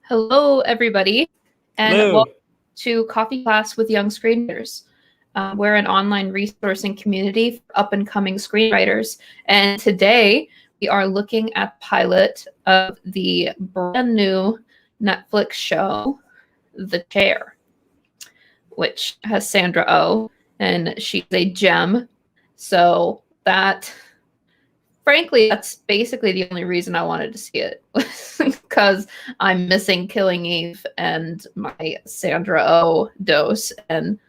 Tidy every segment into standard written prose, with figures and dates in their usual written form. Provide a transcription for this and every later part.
Hello, everybody, and Hello. welcome to Coffee Class with Young Screenwriters. We're an online resource and community for up-and-coming screenwriters, and today we are looking at the pilot of the brand new Netflix show, The Chair, which has Sandra Oh, and she's a gem. So that, frankly, that's basically the only reason I wanted to see it, because I'm missing Killing Eve and my Sandra Oh dose. And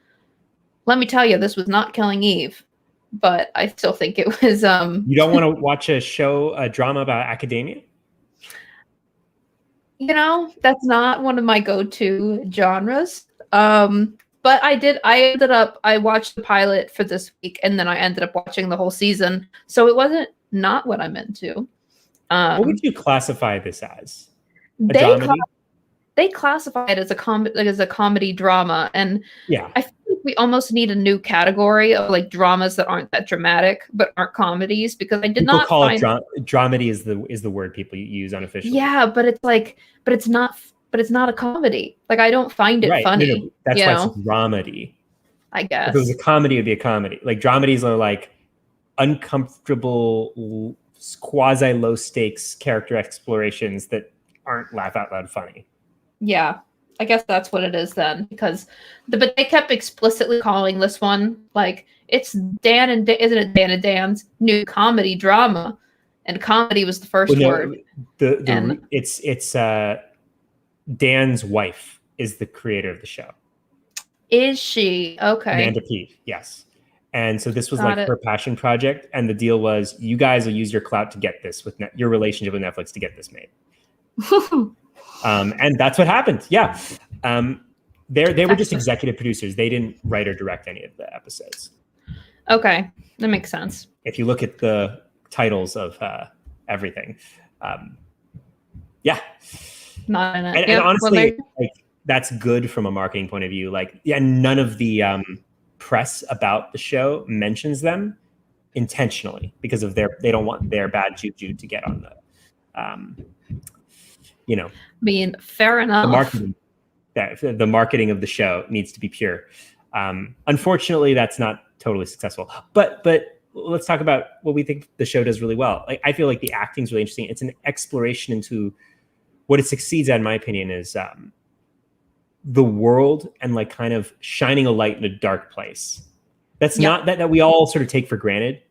let me tell you, this was not Killing Eve, but I still think it was. You don't want to watch a drama about academia? You know, that's not one of my go-to genres. But I watched the pilot for this week, and then I ended up watching the whole season. So it wasn't not what I'm into. What would you classify this as? A They dramedy? they classify it as a comedy drama, and Yeah. I think we almost need a new category of like dramas that aren't that dramatic but aren't comedies, because I did People not call find it dramedy is the word people use unofficially. Yeah, but it's not a comedy. Like, I don't find it Right. funny. No, that's why it's a dramedy. I guess. If it was a comedy, it'd be a comedy. Like dramedies are like uncomfortable, quasi low stakes character explorations that aren't laugh out loud funny. Yeah, I guess that's what it is then, because but they kept explicitly calling this one like it's isn't it Dan and Dan's new comedy drama, and comedy was the first word. It's Dan's wife is the creator of the show. Is she? Okay. Amanda Peet, yes. And so this was her passion project, and the deal was you guys will use your clout to get this with your relationship with Netflix to get this made. And that's what happened. Yeah. They were just executive producers. They didn't write or direct any of the episodes. Okay, that makes sense. If you look at the titles of everything, yeah. Not in it. And honestly, that's good from a marketing point of view. None of the press about the show mentions them intentionally because of they don't want their bad juju to get on the fair enough. The marketing of the show needs to be pure. Unfortunately, that's not totally successful. But let's talk about what we think the show does really well. I feel like the acting is really interesting. It's an exploration into what it succeeds at, in my opinion, is the world and kind of shining a light in a dark place. That's not that we all sort of take for granted.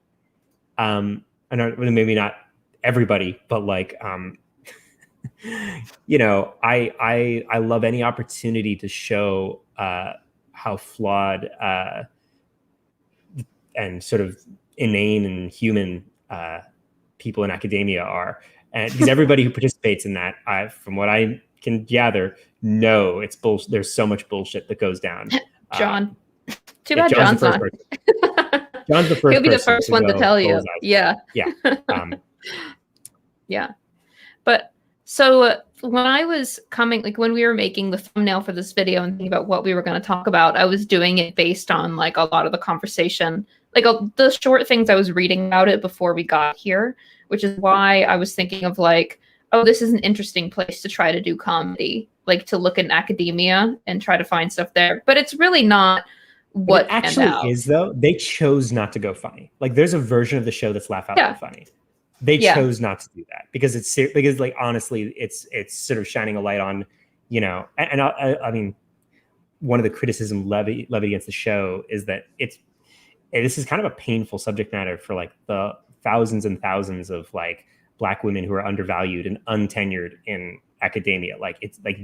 And maybe not everybody, but I love any opportunity to show how flawed and sort of inane and human people in academia are, and because everybody who participates in that, from what I can gather, it's bullshit. There's so much bullshit that goes down. John, too bad John's not. John's the first. He'll be the first one to tell you. Yeah. Yeah. Yeah. But so when I was when we were making the thumbnail for this video and thinking about what we were going to talk about, I was doing it based on a lot of the conversation, the short things I was reading about it before we got here, which is why I was thinking of oh, this is an interesting place to try to do comedy, to look in academia and try to find stuff there. But it's really not what it actually is, though. They chose not to go funny. There's a version of the show that's laugh out loud funny. They chose not to do that because honestly, it's sort of shining a light on, and I mean, one of the criticism levied against the show is that this is kind of a painful subject matter for the thousands and thousands of Black women who are undervalued and untenured in academia.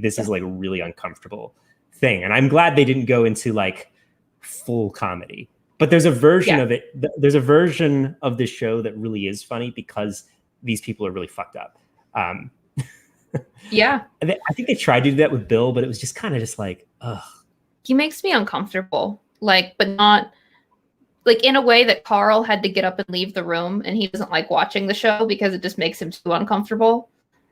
This is a really uncomfortable thing, and I'm glad they didn't go into full comedy. But there's a version of it. There's a version of this show that really is funny because these people are really fucked up. Yeah. I think they tried to do that with Bill, but it was just kind of ugh. He makes me uncomfortable, but not in a way that Carl had to get up and leave the room, and he doesn't like watching the show because it just makes him too uncomfortable.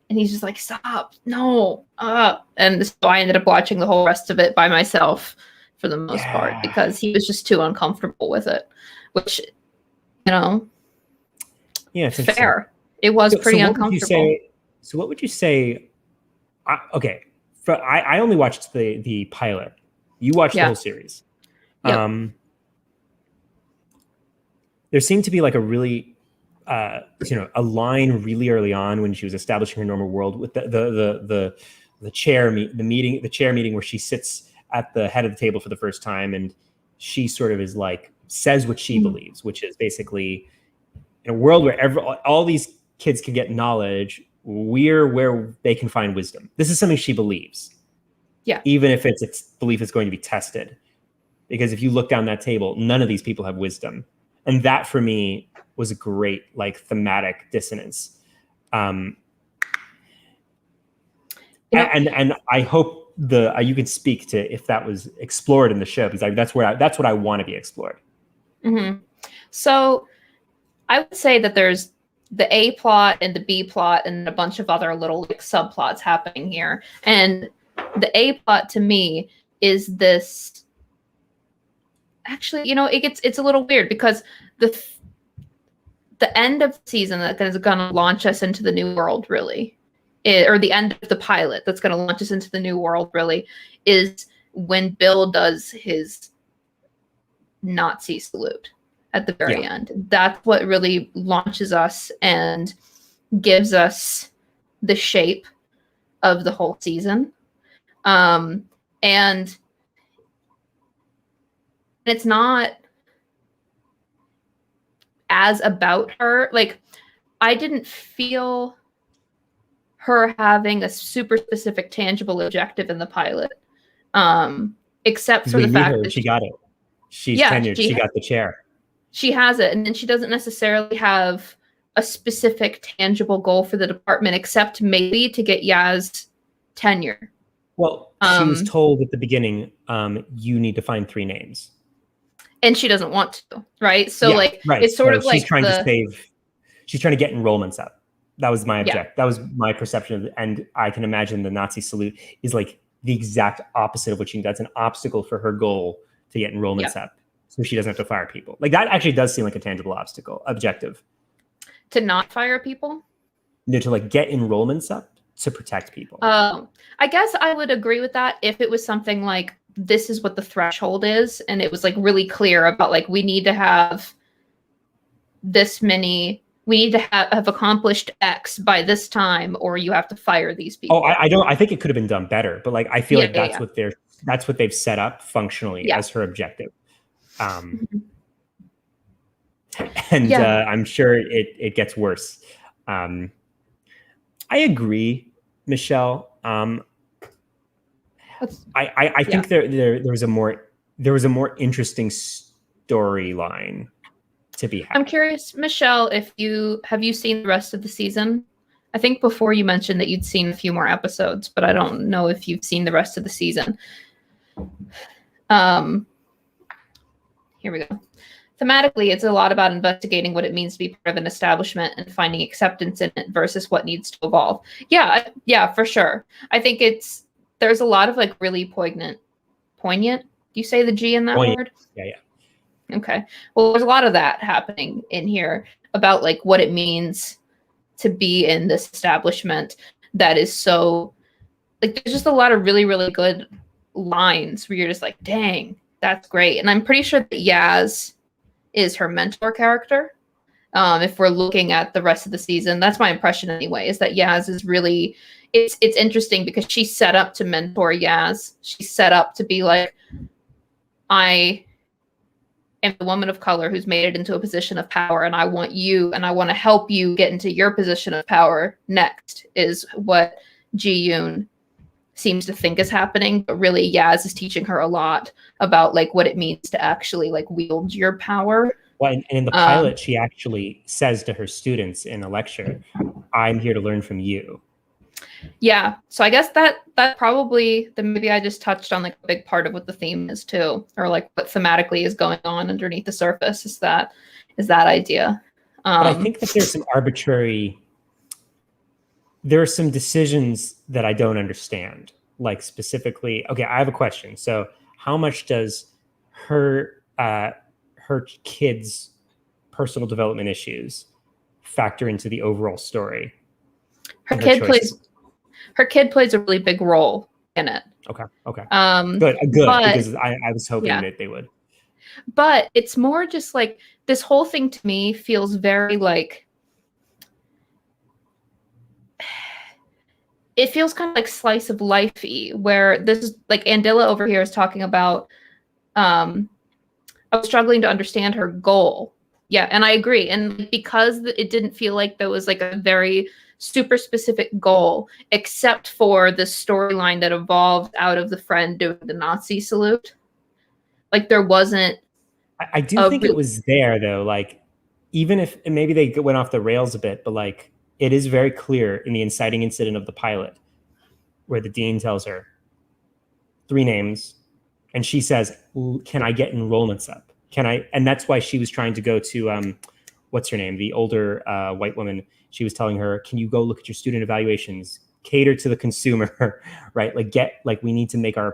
And he's just stop, no. And so I ended up watching the whole rest of it by myself for the most part, because he was just too uncomfortable with it, which, it's fair. It was pretty uncomfortable. So what would you say? Okay, I only watched the pilot. You watched the whole series. Yep. There seemed to be like a really, a line really early on when she was establishing her normal world with the chair meeting where she sits at the head of the table for the first time, and she sort of is like says what she believes, which is basically in a world where all these kids can get knowledge, we're where they can find wisdom. This is something she believes. Yeah. Even if its belief is going to be tested. Because if you look down that table, none of these people have wisdom. And that for me was a great like thematic dissonance. And I hope you could speak to if that was explored in the show, because that's what I want to be explored. Mm-hmm. So I would say that there's the A plot and the B plot and a bunch of other little like subplots happening here. And the A plot to me is this. Actually, it's a little weird because the end of the season that is going to launch us into the new world, really, or the end of the pilot that's going to launch us into the new world, really, is when Bill does his Nazi salute at the very end. That's what really launches us and gives us the shape of the whole season. And it's not as about her. Like, I didn't feel her having a super specific tangible objective in the pilot. Except for the fact that she got it. She's tenured. She got the chair. She has it. And then she doesn't necessarily have a specific tangible goal for the department, except maybe to get Yaz tenure. Well, she was told at the beginning, you need to find 3 names. And she doesn't want to, right? So it's sort of like she's trying to get enrollments up. That was my object. That was my perception of it. And I can imagine the Nazi salute is like the exact opposite of what she needs. That's an obstacle for her goal to get enrollments up. So she doesn't have to fire people. Like that actually does seem like a tangible objective. To not fire people? No, to like get enrollments up to protect people. I guess I would agree with that if it was something like, this is what the threshold is, and it was like really clear about like, we need to have this many, we need to have accomplished X by this time, or you have to fire these people. I think it could have been done better, but like I feel like that's what they've set up functionally as her objective. And I'm sure it gets worse. I agree, Michelle. I think there was a more interesting storyline to be had. I'm curious, Michelle, have you seen the rest of the season? I think before you mentioned that you'd seen a few more episodes, but I don't know if you've seen the rest of the season. Here we go. Thematically, it's a lot about investigating what it means to be part of an establishment and finding acceptance in it versus what needs to evolve. Yeah, for sure. I think there's a lot of like really poignant. Do you say the G in that word? Yeah. Okay. Well, there's a lot of that happening in here about like what it means to be in this establishment that is so like, there's just a lot of really, really good lines where you're just like, dang, that's great. And I'm pretty sure that Yaz is her mentor character. If we're looking at the rest of the season, that's my impression anyway, is that Yaz is really, it's interesting because she's set up to mentor Yaz. She's set up to be like, I am the woman of color who's made it into a position of power, and I want to help you get into your position of power next, is what Ji-yoon seems to think is happening. But really, Yaz is teaching her a lot about like what it means to actually like wield your power. Well, and in the pilot, she actually says to her students in a lecture, I'm here to learn from you. Yeah. So I guess that probably, then maybe I just touched on like a big part of what the theme is too, or like what thematically is going on underneath the surface is that idea. But I think that there are some decisions that I don't understand. Like specifically, okay, I have a question. So how much does her kids' personal development issues factor into the overall story? Her kid plays a really big role in it. Okay. Good. But, Because I was hoping that they would. But it's more just like this whole thing to me feels very like, it feels kind of like slice of life-y, where this is like Andilla over here is talking about, I was struggling to understand her goal. Yeah, and I agree. And because it didn't feel like there was like a very super specific goal, except for the storyline that evolved out of the friend doing the Nazi salute. Like there wasn't. I do think it was there though. Like, even if maybe they went off the rails a bit, but like it is very clear in the inciting incident of the pilot where the dean tells her 3 names and she says, can I get enrollments up? Can I? And that's why she was trying to go to, what's her name? The older white woman. She was telling her, can you go look at your student evaluations, cater to the consumer, right? Like we need to make our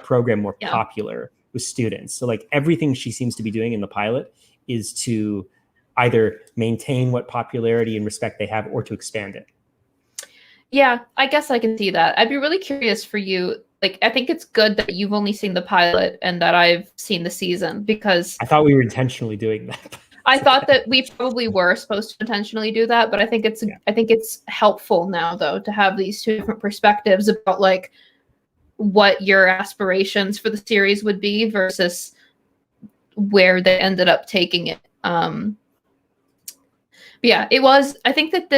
program more popular with students. So like everything she seems to be doing in the pilot is to either maintain what popularity and respect they have or to expand it. Yeah, I guess I can see that. I'd be really curious for you. Like, I think it's good that you've only seen the pilot and that I've seen the season, because I thought we were intentionally doing that. I thought that we probably were supposed to intentionally do that, but I think it's helpful now though to have these 2 different perspectives about like what your aspirations for the series would be versus where they ended up taking it. But yeah, it was, I think that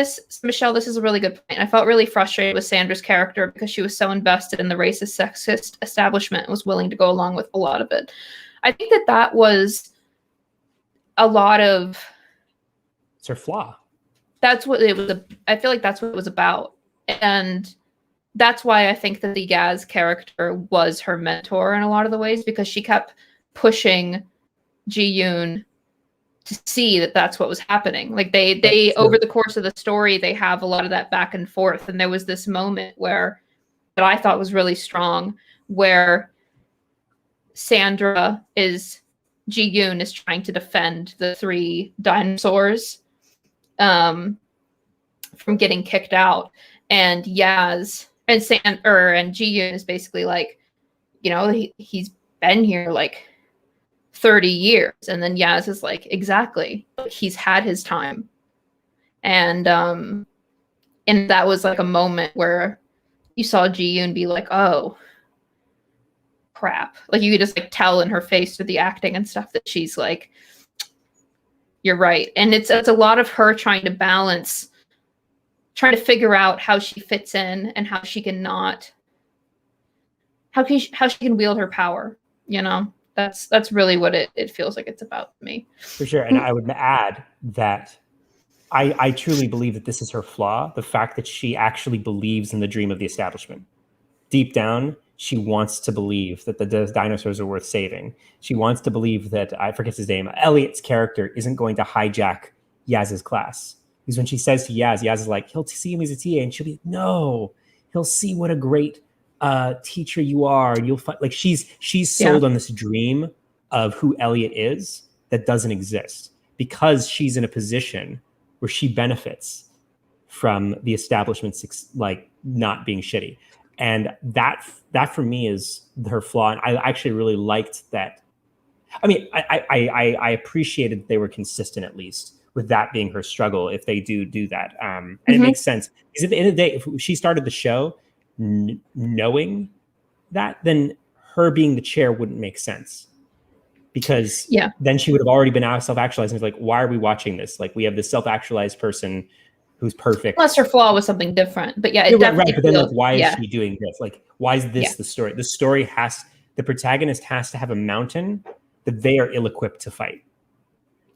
Michelle, this is a really good point. I felt really frustrated with Sandra's character because she was so invested in the racist, sexist establishment and was willing to go along with a lot of it. I think that was a lot of... It's her flaw. That's what it was. I feel like that's what it was about. And that's why I think that the Yaz character was her mentor in a lot of the ways, because she kept pushing Ji-yoon to see that that's what was happening. Like they over the course of the story, they have a lot of that back and forth. And there was this moment that I thought was really strong, where Ji-yoon is trying to defend the 3 dinosaurs from getting kicked out. And Yaz and Ji-yoon is basically like, he's been here like 30 years. And then Yaz is like, exactly, he's had his time. And that was like a moment where you saw Ji-yoon be like, oh crap. Like you could just like tell in her face through the acting and stuff that she's like, you're right. And it's a lot of her trying to figure out how she fits in and how she can wield her power. That's really what it feels like it's about to me. For sure. And I would add that I truly believe that this is her flaw. The fact that she actually believes in the dream of the establishment. Deep down, she wants to believe that the dinosaurs are worth saving. She wants to believe that, I forget his name, Elliot's character isn't going to hijack Yaz's class. Because when she says to Yaz is like, he'll see him as a TA, and she'll be, no, he'll see what a great teacher you are. And you'll find, like, she's sold on this dream of who Elliot is that doesn't exist, because she's in a position where she benefits from the establishment's like not being shitty. And that for me is her flaw. And I actually really liked that. I mean, I appreciated that they were consistent, at least with that being her struggle, if they do that. And it makes sense. Because at the end of the day, if she started the show knowing that, then her being the chair wouldn't make sense. Because then she would have already been out self-actualized. And it's like, why are we watching this? Like, we have this self-actualized person who's perfect. Plus her flaw was something different. But yeah, it definitely right. But then like, why is she doing this? Like, why is this the story? The story the protagonist has to have a mountain that they are ill-equipped to fight.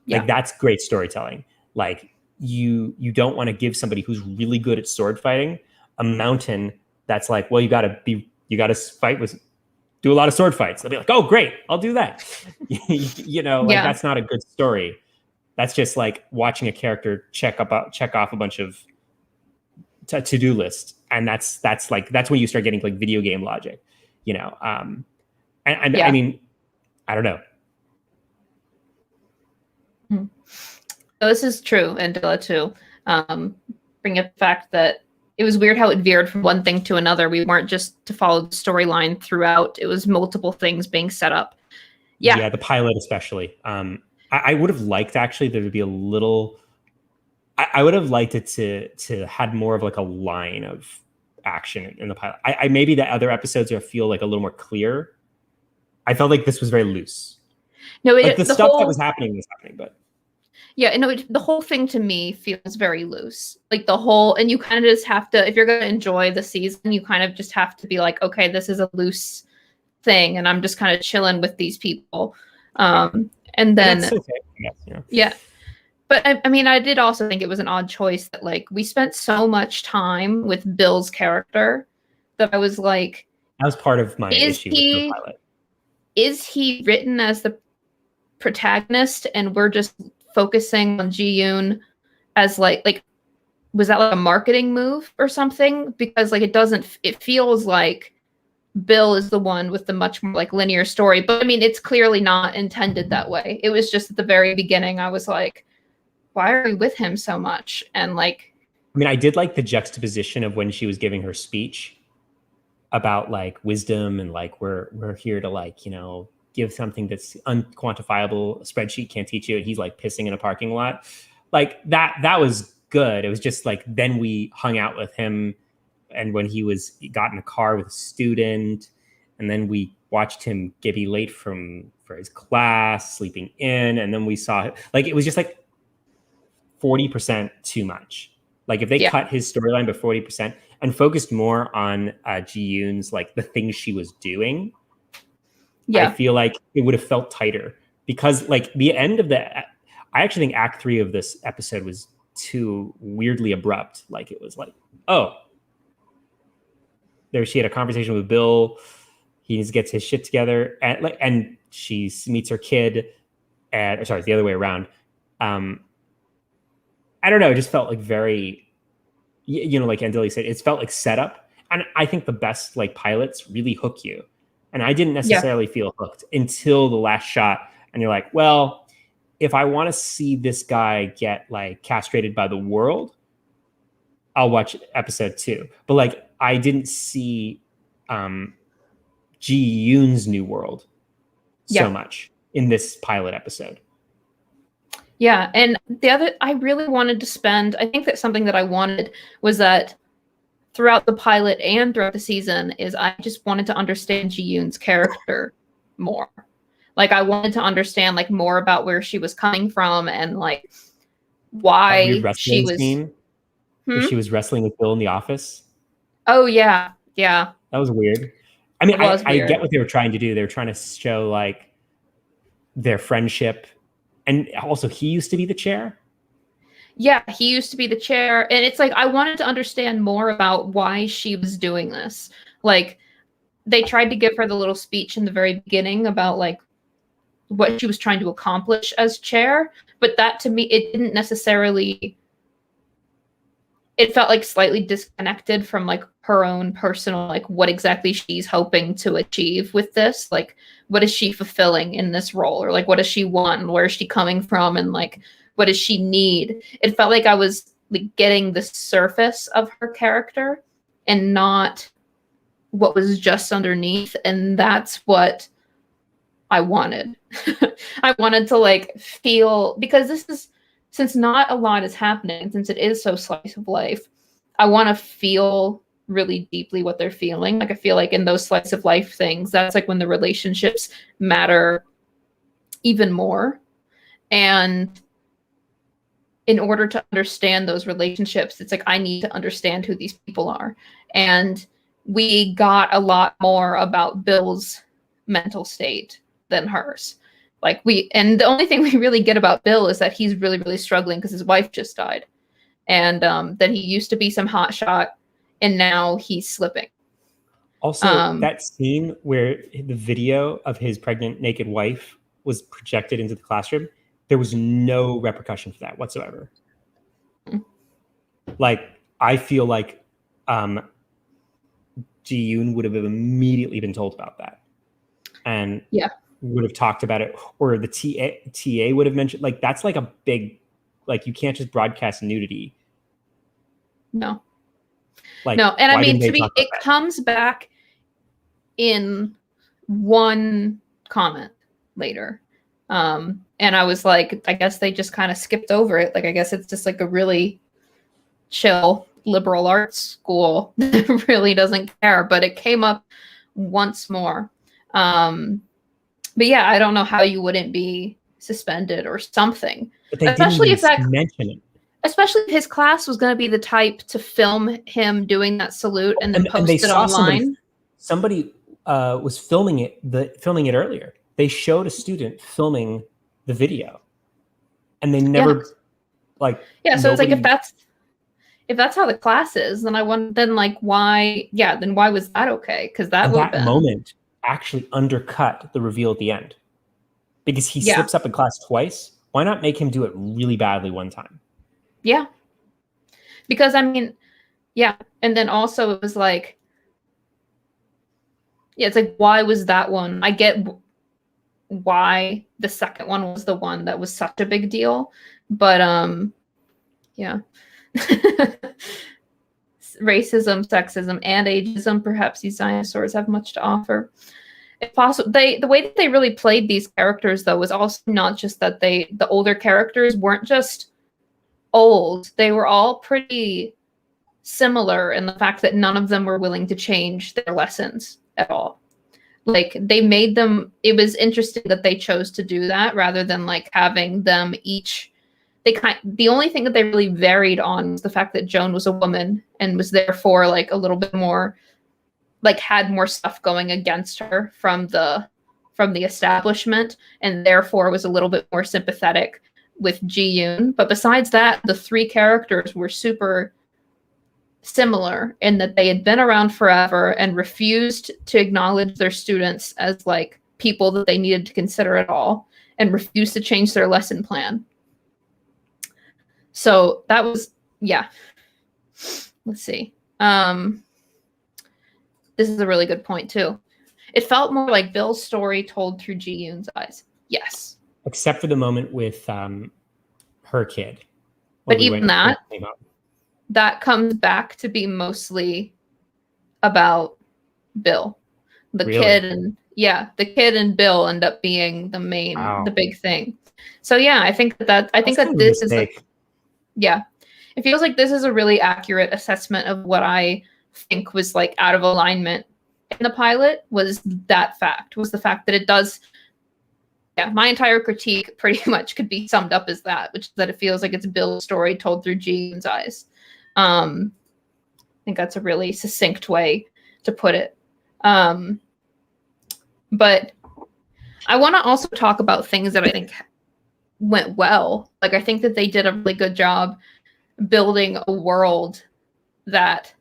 Like, that's great storytelling. Like, you don't want to give somebody who's really good at sword fighting a mountain that's like, well, you got to fight with, do a lot of sword fights. They'll be like, oh, great, I'll do that. That's not a good story. That's just like watching a character check off a bunch of to-do lists. And that's when you start getting like video game logic, I mean, I don't know. So this is true, and Dilla too. Bring up the fact that it was weird how it veered from one thing to another. We weren't just to follow the storyline throughout. It was multiple things being set up. Yeah, the pilot especially. I would have liked actually there to be a little. I would have liked it to had more of like a line of action in the pilot. I maybe the other episodes are feel like a little more clear. I felt like this was very loose. No, like the stuff that was happening, but yeah, no, the whole thing to me feels very loose. Like the whole, and you kind of just have to, if you're going to enjoy the season, you kind of just have to be like, okay, this is a loose thing, and I'm just kind of chilling with these people. And then, that's okay. Yeah. But I mean, I did also think it was an odd choice that like we spent so much time with Bill's character that I was like, that was part of my issue with the pilot. Is he written as the protagonist and we're just focusing on Ji-yoon as like was that like a marketing move or something? Because like it feels like Bill is the one with the much more like linear story, but I mean it's clearly not intended that way. It was just at the very beginning I was like, why are we with him so much? And like, I mean, I did like the juxtaposition of when she was giving her speech about like wisdom and like we're here to like, you know, give something that's unquantifiable. A spreadsheet can't teach you. He's like pissing in a parking lot. Like that was good. It was just like, then we hung out with him. And when he got in a car with a student, and then we watched him be late for his class, sleeping in. And then we saw like, it was just like 40% too much. Like if they cut his storyline by 40% and focused more on Ji-yoon's, like the things she was doing, I feel like it would have felt tighter because like the end of I actually think act 3 of this episode was too weirdly abrupt. Like it was like, oh, she had a conversation with Bill. He gets his shit together and she meets her kid sorry, the other way around. I don't know. It just felt like very, you know, like Andili said, it felt like setup. And I think the best like pilots really hook you. And I didn't necessarily feel hooked until the last shot. And you're like, well, if I want to see this guy get like castrated by the world, I'll watch episode 2. But like, I didn't see Ji-yoon's new world so much in this pilot episode. Yeah, and I really wanted to I think that something that I wanted was that throughout the pilot and throughout the season is I just wanted to understand Ji-yoon's character more. Like I wanted to understand like more about where she was coming from and like why she was. She was wrestling with Bill in the office. Oh yeah, yeah. That was weird. I mean, I get what they were trying to do. They were trying to show like their friendship. And also, he used to be the chair. Yeah, he used to be the chair. And it's like, I wanted to understand more about why she was doing this. Like, they tried to give her the little speech in the very beginning about, like, what she was trying to accomplish as chair. But that, to me, it didn't necessarily... It felt, like, slightly disconnected from, like, her own personal, like, what exactly she's hoping to achieve with this. Like, what is she fulfilling in this role? Or like, what does she want? And where is she coming from? And like, what does she need? It felt like I was like getting the surface of her character and not what was just underneath. And that's what I wanted. I wanted to like feel, because since not a lot is happening, since it is so slice of life, I want to feel really deeply what they're feeling. Like I feel like in those slice of life things, that's like when the relationships matter even more. And in order to understand those relationships, it's like I need to understand who these people are. And we got a lot more about Bill's mental state than hers. And the only thing we really get about Bill is that he's really, really struggling because his wife just died. And that he used to be some hotshot and now he's slipping. Also, that scene where the video of his pregnant naked wife was projected into the classroom, there was no repercussion for that whatsoever. Like, I feel like Ji-yoon would have immediately been told about that. And would have talked about it. Or the TA would have mentioned, like, that's like a big, like, you can't just broadcast nudity. No. Like, no, and I why mean, didn't they talk about it that? comes back in one comment later. And I was like, I guess they just kind of skipped over it. Like, I guess it's just like a really chill liberal arts school that really doesn't care, but it came up once more. But yeah, I don't know how you wouldn't be suspended or something. But they Especially didn't if even mention it. Especially if his class was going to be the type to film him doing that salute and then post it online. Somebody was filming it earlier. They showed a student filming the video, and they never So it's like, if that's how the class is, then why was that okay? Because that moment actually undercut the reveal at the end, because he slips up in class twice. Why not make him do it really badly one time? Yeah. Because I mean, and then also it was like, it's like, why was that one? I get why the second one was the one that was such a big deal, but racism, sexism, and ageism. Perhaps these dinosaurs have much to offer. If possible, the way that they really played these characters, though, was also not just that the older characters weren't just old. They were all pretty similar in the fact that none of them were willing to change their lessons at all. Like, they made them, it was interesting that they chose to do that rather than like having them each, the only thing that they really varied on was the fact that Joan was a woman and was therefore like a little bit more, like had more stuff going against her from the establishment, and therefore was a little bit more sympathetic with Ji-yoon. But besides that, the three characters were super similar in that they had been around forever and refused to acknowledge their students as like people that they needed to consider at all, and refused to change their lesson plan. So that was, let's see. This is a really good point too. It felt more like Bill's story told through Ji-yoon's eyes. Yes. Except for the moment with her kid. But even that comes back to be mostly about Bill. The kid and Bill end up being the main, the big thing. So yeah, I think that this is like, it feels like this is a really accurate assessment of what I think was like out of alignment in the pilot, was the fact that it does. Yeah, my entire critique pretty much could be summed up as that, which is that it feels like it's Bill's story told through Ji-yoon's eyes. I think that's a really succinct way to put it. But I want to also talk about things that I think went well. Like, I think that they did a really good job building a world that,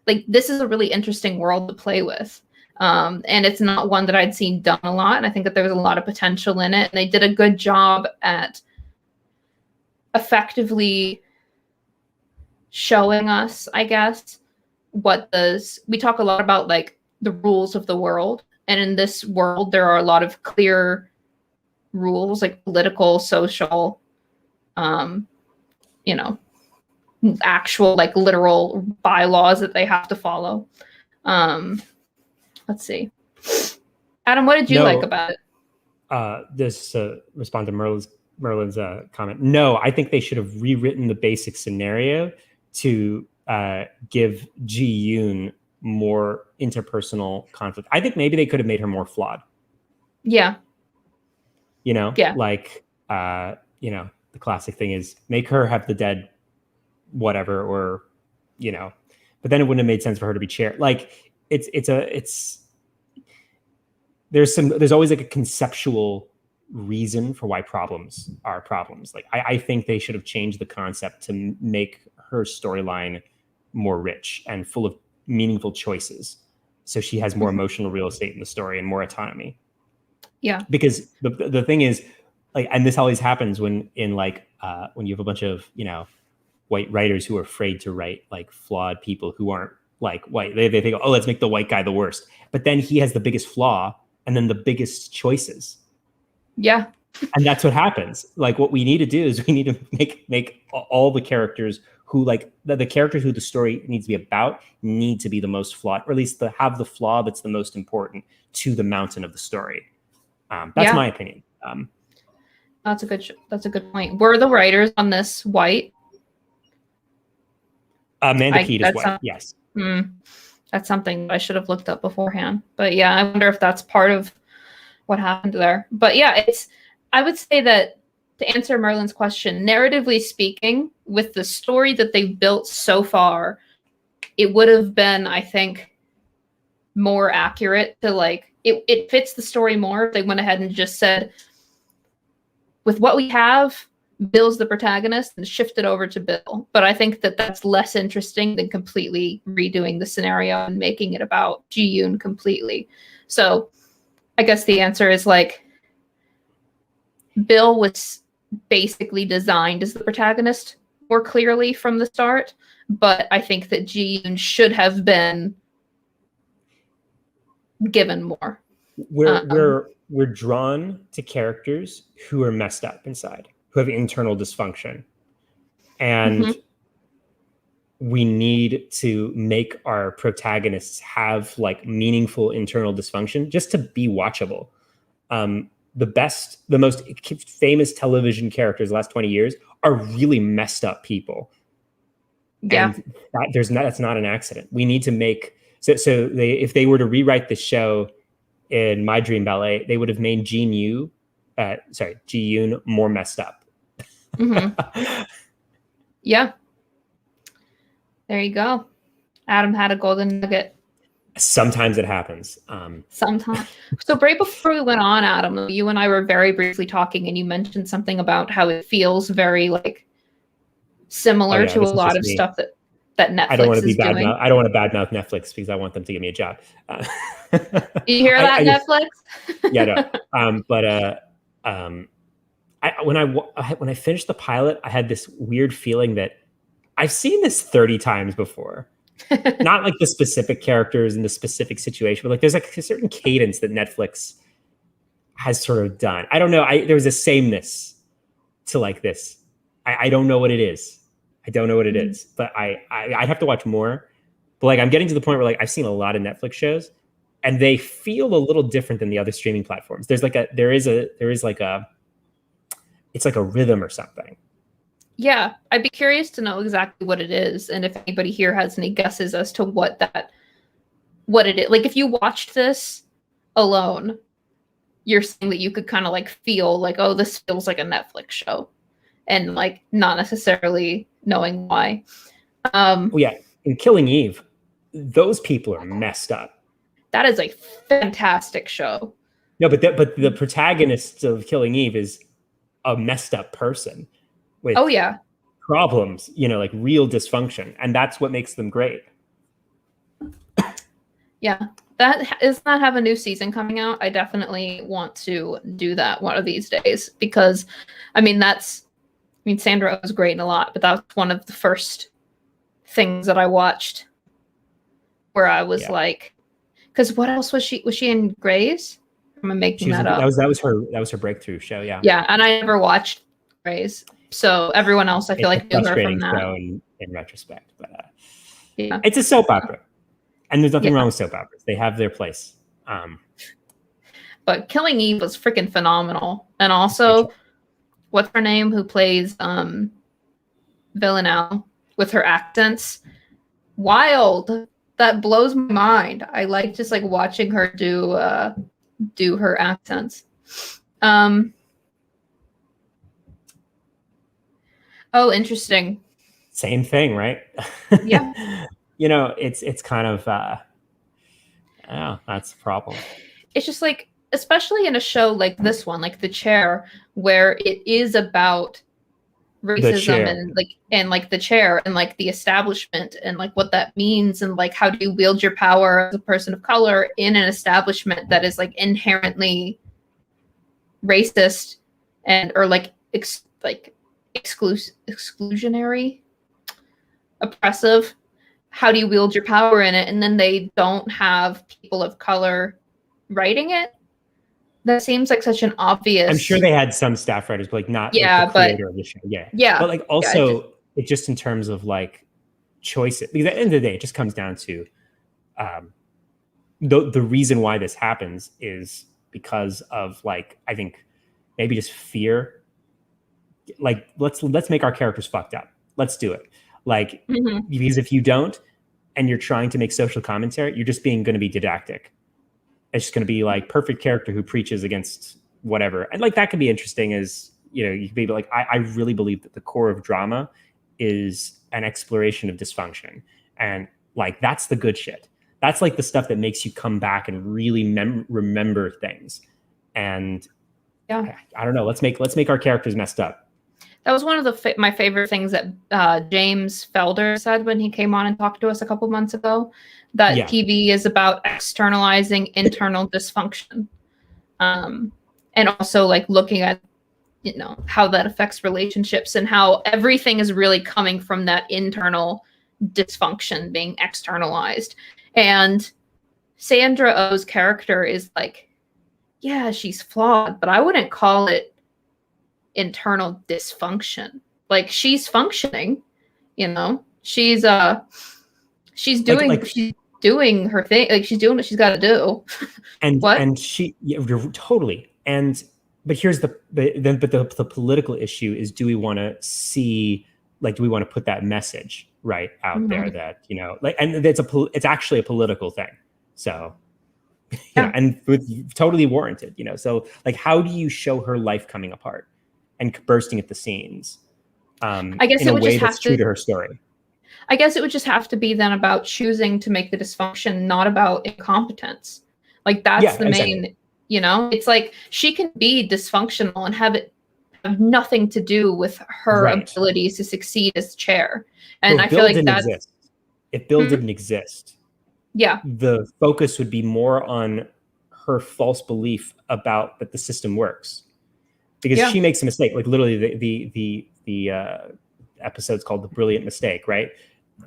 like, this is a really interesting world to play with. And it's not one that I'd seen done a lot. And I think that there was a lot of potential in it. And they did a good job at effectively showing us, I guess, we talk a lot about like the rules of the world. And in this world, there are a lot of clear rules, like political, social, actual, like literal bylaws that they have to follow. Let's see. Adam, what did you like about it? This respond to Merlin's comment. No, I think they should have rewritten the basic scenario to give Ji-yoon more interpersonal conflict. I think maybe they could have made her more flawed. Yeah. Like, the classic thing is make her have the dead whatever, or, but then it wouldn't have made sense for her to be chair. Like, there's always like a conceptual reason for why problems are problems. Like, I think they should have changed the concept to make her storyline more rich and full of meaningful choices, so she has more emotional real estate in the story and more autonomy. Yeah, because the thing is, like, and this always happens when you have a bunch of white writers who are afraid to write like flawed people who aren't like white. They think, oh, let's make the white guy the worst, but then he has the biggest flaw and then the biggest choices. Yeah. And that's what happens. Like, what we need to do is we need to make all the characters who like the characters who the story needs to be about need to be the most flawed, or at least have the flaw that's the most important to the mountain of the story. That's my opinion. That's a good point. Were the writers on this white? Amanda Peet is white. Yes. That's something that I should have looked up beforehand. But yeah, I wonder if that's part of what happened there. But yeah, I would say that to answer Merlin's question, narratively speaking, with the story that they've built so far, it would have been, I think, more accurate to like, it fits the story more if they went ahead and just said, with what we have, Bill's the protagonist, and shifted over to Bill. But I think that that's less interesting than completely redoing the scenario and making it about Ji-yoon completely. So I guess the answer is like, Bill was basically designed as the protagonist more clearly from the start, but I think that Ji-yoon should have been given more. We're drawn to characters who are messed up inside, who have internal dysfunction, and we need to make our protagonists have like meaningful internal dysfunction just to be watchable. The most famous television characters the last 20 years are really messed up people. Yeah. And that's not an accident. We need to make, if they were to rewrite the show in My Dream Ballet, they would have made Ji-yoon more messed up. Yeah. There you go. Adam had a golden nugget. Sometimes it happens. Sometimes. So right before we went on, Adam, you and I were very briefly talking, and you mentioned something about how it feels very like similar to a lot of stuff that Netflix I don't want to be is doing. I don't want to badmouth Netflix because I want them to give me a job. You hear that, Netflix? Yeah, no. When I finished the pilot, I had this weird feeling that I've seen this 30 times before. Not like the specific characters in the specific situation, but like there's like a certain cadence that Netflix has sort of done. I don't know. There was a sameness to like this. I don't know what it is. I don't know what it is, but I'd have to watch more. But like I'm getting to the point where like I've seen a lot of Netflix shows, and they feel a little different than the other streaming platforms. It's like a rhythm or something. Yeah, I'd be curious to know exactly what it is, and if anybody here has any guesses as to what it is. Like if you watched this alone, you're saying that you could kind of like feel like, oh, this feels like a Netflix show, and like not necessarily knowing why. Yeah, in Killing Eve, those people are messed up. That is a fantastic show. No, but the protagonist of Killing Eve is a messed up person with problems, like real dysfunction, and that's what makes them great. Yeah, that does not have a new season coming out. I definitely want to do that one of these days because, Sandra was great in a lot, but that's one of the first things that I watched where I was like, because what else was she? Was she in Grey's? Am I making that up? That was her breakthrough show. Yeah. Yeah, and I never watched Grey's, so everyone else I feel like knew her from that. Show in retrospect, but it's a soap opera, and there's nothing wrong with soap operas. They have their place. But Killing Eve was freaking phenomenal, and also, what's her name? Who plays Villanelle with her accents? Wild. That blows my mind. I like just like watching her do her accents. Oh, interesting. Same thing, right? Yeah. It's kind of that's the problem. It's just like, especially in a show like this one, like The Chair, where it is about racism and the chair and like the establishment and like what that means and like how do you wield your power as a person of color in an establishment that is like inherently racist and or like exclusionary, oppressive. How do you wield your power in it? And then they don't have people of color writing it. That seems like such an obvious. I'm sure they had some staff writers, but like not the creator of the show. Yeah. But like also It's just in terms of like choices, because at the end of the day, it just comes down to the reason why this happens is because of like, I think maybe just fear. Like, let's make our characters fucked up. Let's do it. Like, because if you don't, and you're trying to make social commentary, you're just going to be didactic. It's just going to be like perfect character who preaches against whatever. And like, that could be interesting as, you know, you could be like, I really believe that the core of drama is an exploration of dysfunction. And like, that's the good shit. That's like the stuff that makes you come back and really remember things. And yeah, I don't know. Let's make our characters messed up. That was one of my favorite things that James Felder said when he came on and talked to us a couple months ago, that TV is about externalizing internal dysfunction. And also like looking at, you know, how that affects relationships and how everything is really coming from that internal dysfunction being externalized. And Sandra Oh's character is like, yeah, she's flawed, but I wouldn't call it internal dysfunction. Like, she's functioning, you know, she's doing she's doing her thing, like she's doing what she's got to do. And and she, yeah, totally. And but here's the political issue is, do we want to see, like, do we want to put that message right out there that, you know, like, and it's actually a political thing. So you know, and totally warranted, you know. So like, how do you show her life coming apart and bursting at the seams? I guess in it would a way just that's true to her story. I guess it would just have to be then about choosing to make the dysfunction, not about incompetence. Like, that's the main, you know, it's like she can be dysfunctional and have nothing to do with her abilities to succeed as chair. And I feel like that if Bill didn't exist, the focus would be more on her false belief about that the system works, because she makes a mistake. Like, literally the episode's called The Brilliant Mistake, right?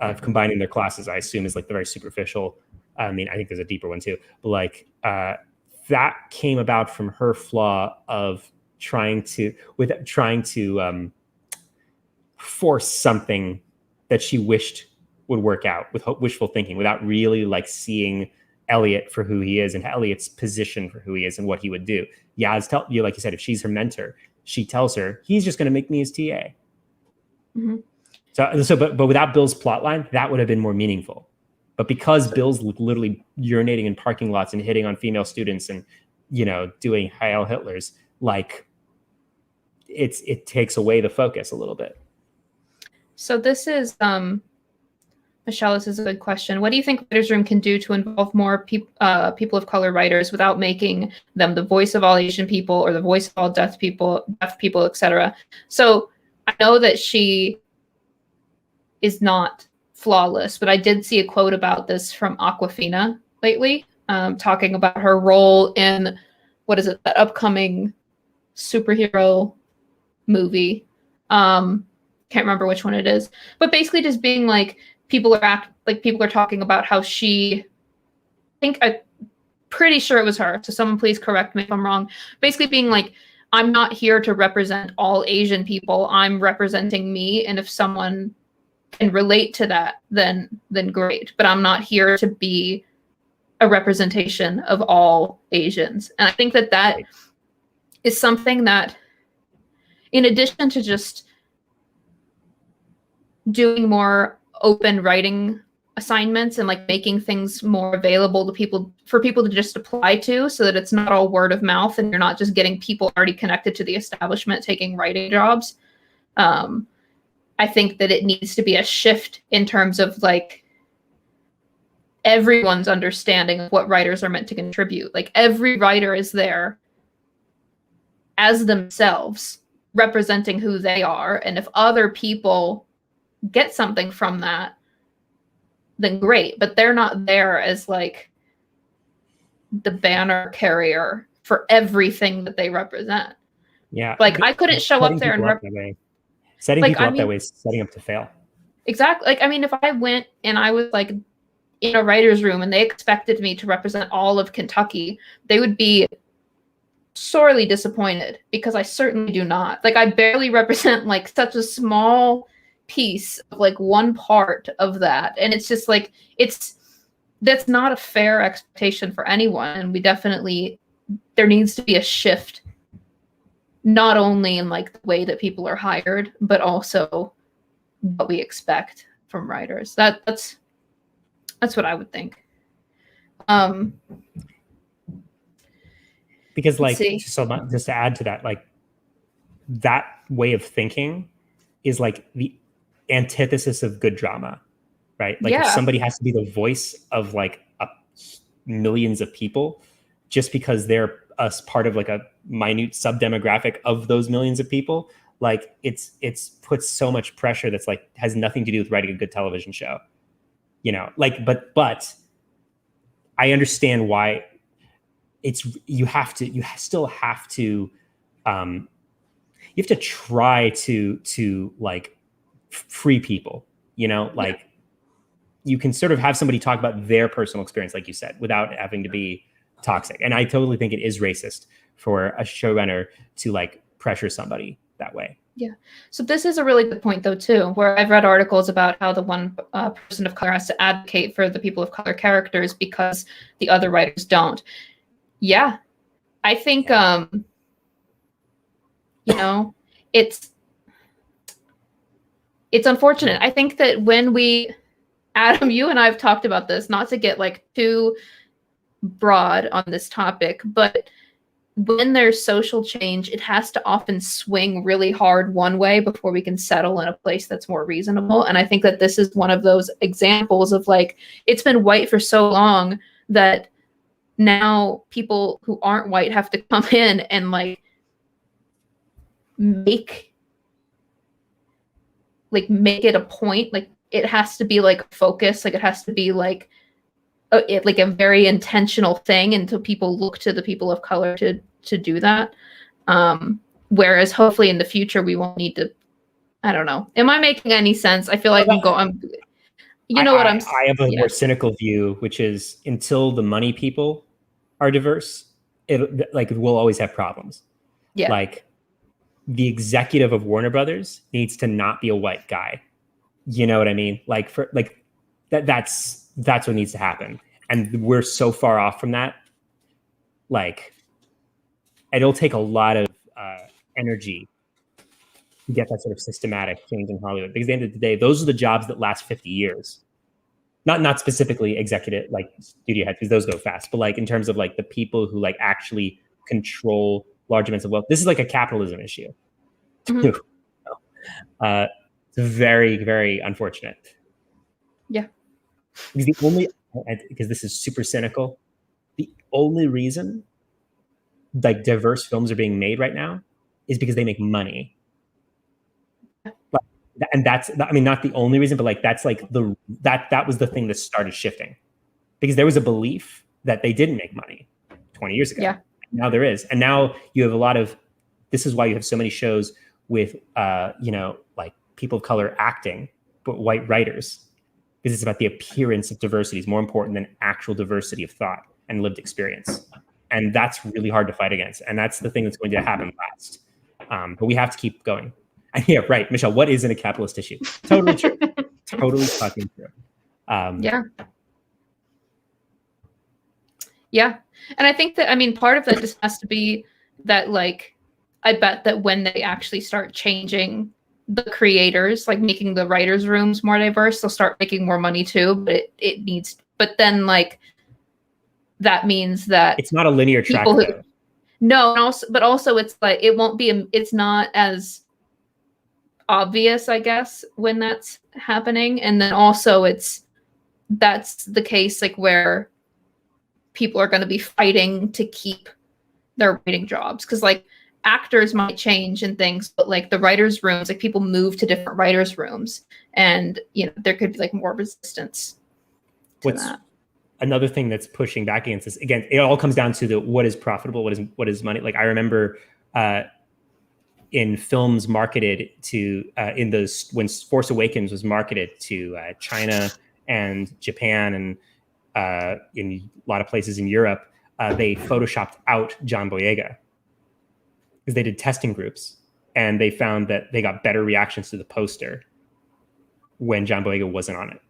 Of combining their classes, I assume, is like the very superficial. I mean, I think there's a deeper one too, but like that came about from her flaw of trying to force something that she wished would work out with wishful thinking, without really like seeing Elliot for who he is and Elliot's position for who he is and what he would do. Yaz, like you said, if she's her mentor, she tells her he's just going to make me his TA. But without Bill's plotline, that would have been more meaningful. But because Bill's literally urinating in parking lots and hitting on female students and, you know, doing Heil Hitlers, like, it takes away the focus a little bit. So this is Michelle, this is a good question. What do you think Writers' Room can do to involve more people of color writers without making them the voice of all Asian people or the voice of all deaf people, etc.? So I know that she is not flawless, but I did see a quote about this from Awkwafina lately, talking about her role in, what is it, that upcoming superhero movie. Can't remember which one it is, but basically just being like, people are talking about how I'm pretty sure it was her, so someone please correct me if I'm wrong. Basically being like, I'm not here to represent all Asian people, I'm representing me, and if someone can relate to that, then great, but I'm not here to be a representation of all Asians. And I think that is something that, in addition to just doing more open writing assignments and like making things more available to people, for people to just apply to, so that it's not all word of mouth and you're not just getting people already connected to the establishment taking writing jobs. I think that it needs to be a shift in terms of like everyone's understanding of what writers are meant to contribute. Like, every writer is there as themselves, representing who they are. And if other people get something from that, then great. But they're not there as like the banner carrier for everything that they represent. Yeah. Like, I couldn't show up there and setting people up that way is setting up to fail. Exactly. Like, I mean, if I went and I was like in a writer's room and they expected me to represent all of Kentucky, they would be sorely disappointed, because I certainly do not. Like, I barely represent like such a small piece of like one part of that. And it's just like, that's not a fair expectation for anyone. And there needs to be a shift, not only in like the way that people are hired, but also what we expect from writers. That's what I would think. Because like, just to add to that, like that way of thinking is like the antithesis of good drama, right? Like if somebody has to be the voice of like millions of people just because they're part of like a minute sub-demographic of those millions of people, like it's puts so much pressure that's like has nothing to do with writing a good television show, you know, like, but I understand why you still have to try to like free people, you know, like you can sort of have somebody talk about their personal experience, like you said, without having to be toxic. And I totally think it is racist for a showrunner to like pressure somebody that way. Yeah. So this is a really good point though, too, where I've read articles about how the one person of color has to advocate for the people of color characters because the other writers don't. Yeah. I think, you know, it's unfortunate. I think that when Adam, you and I have talked about this, not to get like too broad on this topic, but when there's social change, it has to often swing really hard one way before we can settle in a place that's more reasonable. And I think that this is one of those examples of like, it's been white for so long that now people who aren't white have to come in and like make it a point. Like it has to be like focus. Like it has to be like a very intentional thing until people look to the people of color to do that. Whereas hopefully in the future we won't need to. I don't know. Am I making any sense? I feel like I have a more cynical view, which is until the money people are diverse, we'll always have problems. Yeah. Like the executive of Warner Brothers needs to not be a white guy. You know what I mean? Like for like that's what needs to happen. And we're so far off from that. Like it'll take a lot of energy to get that sort of systematic change in Hollywood. Because at the end of the day, those are the jobs that last 50 years. Not specifically executive, like studio heads, because those go fast, but like in terms of like the people who like actually control large amounts of wealth. This is like a capitalism issue. Mm-hmm. It's very, very unfortunate. Yeah. Because this is super cynical, the only reason like diverse films are being made right now is because they make money. And that's, I mean, not the only reason, but like that's like that was the thing that started shifting, because there was a belief that they didn't make money 20 years ago. Yeah. Now there is. And now you have a lot of, this is why you have so many shows with, like people of color acting, but white writers, because it's about the appearance of diversity is more important than actual diversity of thought and lived experience. And that's really hard to fight against. And that's the thing that's going to happen last. But we have to keep going. And yeah, right, Michelle, what isn't a capitalist issue? Totally true. Totally fucking true. Yeah. Yeah. And I think that, I mean, part of that just has to be that, like, I bet that when they actually start changing the creators, like making the writers' rooms more diverse, they'll start making more money too. But but then like, that means that it's not a linear track. No, but also it's like, it's not as obvious, I guess, when that's happening. And then also that's the case, like where people are going to be fighting to keep their writing jobs. Cause like actors might change and things, but like the writers' rooms, like people move to different writers' rooms, and there could be like more resistance to that. Another thing that's pushing back against this, again, it all comes down to what is profitable, what is money. Like I remember in films marketed to when Force Awakens was marketed to China and Japan and in a lot of places in Europe, they photoshopped out John Boyega because they did testing groups, and they found that they got better reactions to the poster when John Boyega wasn't on it.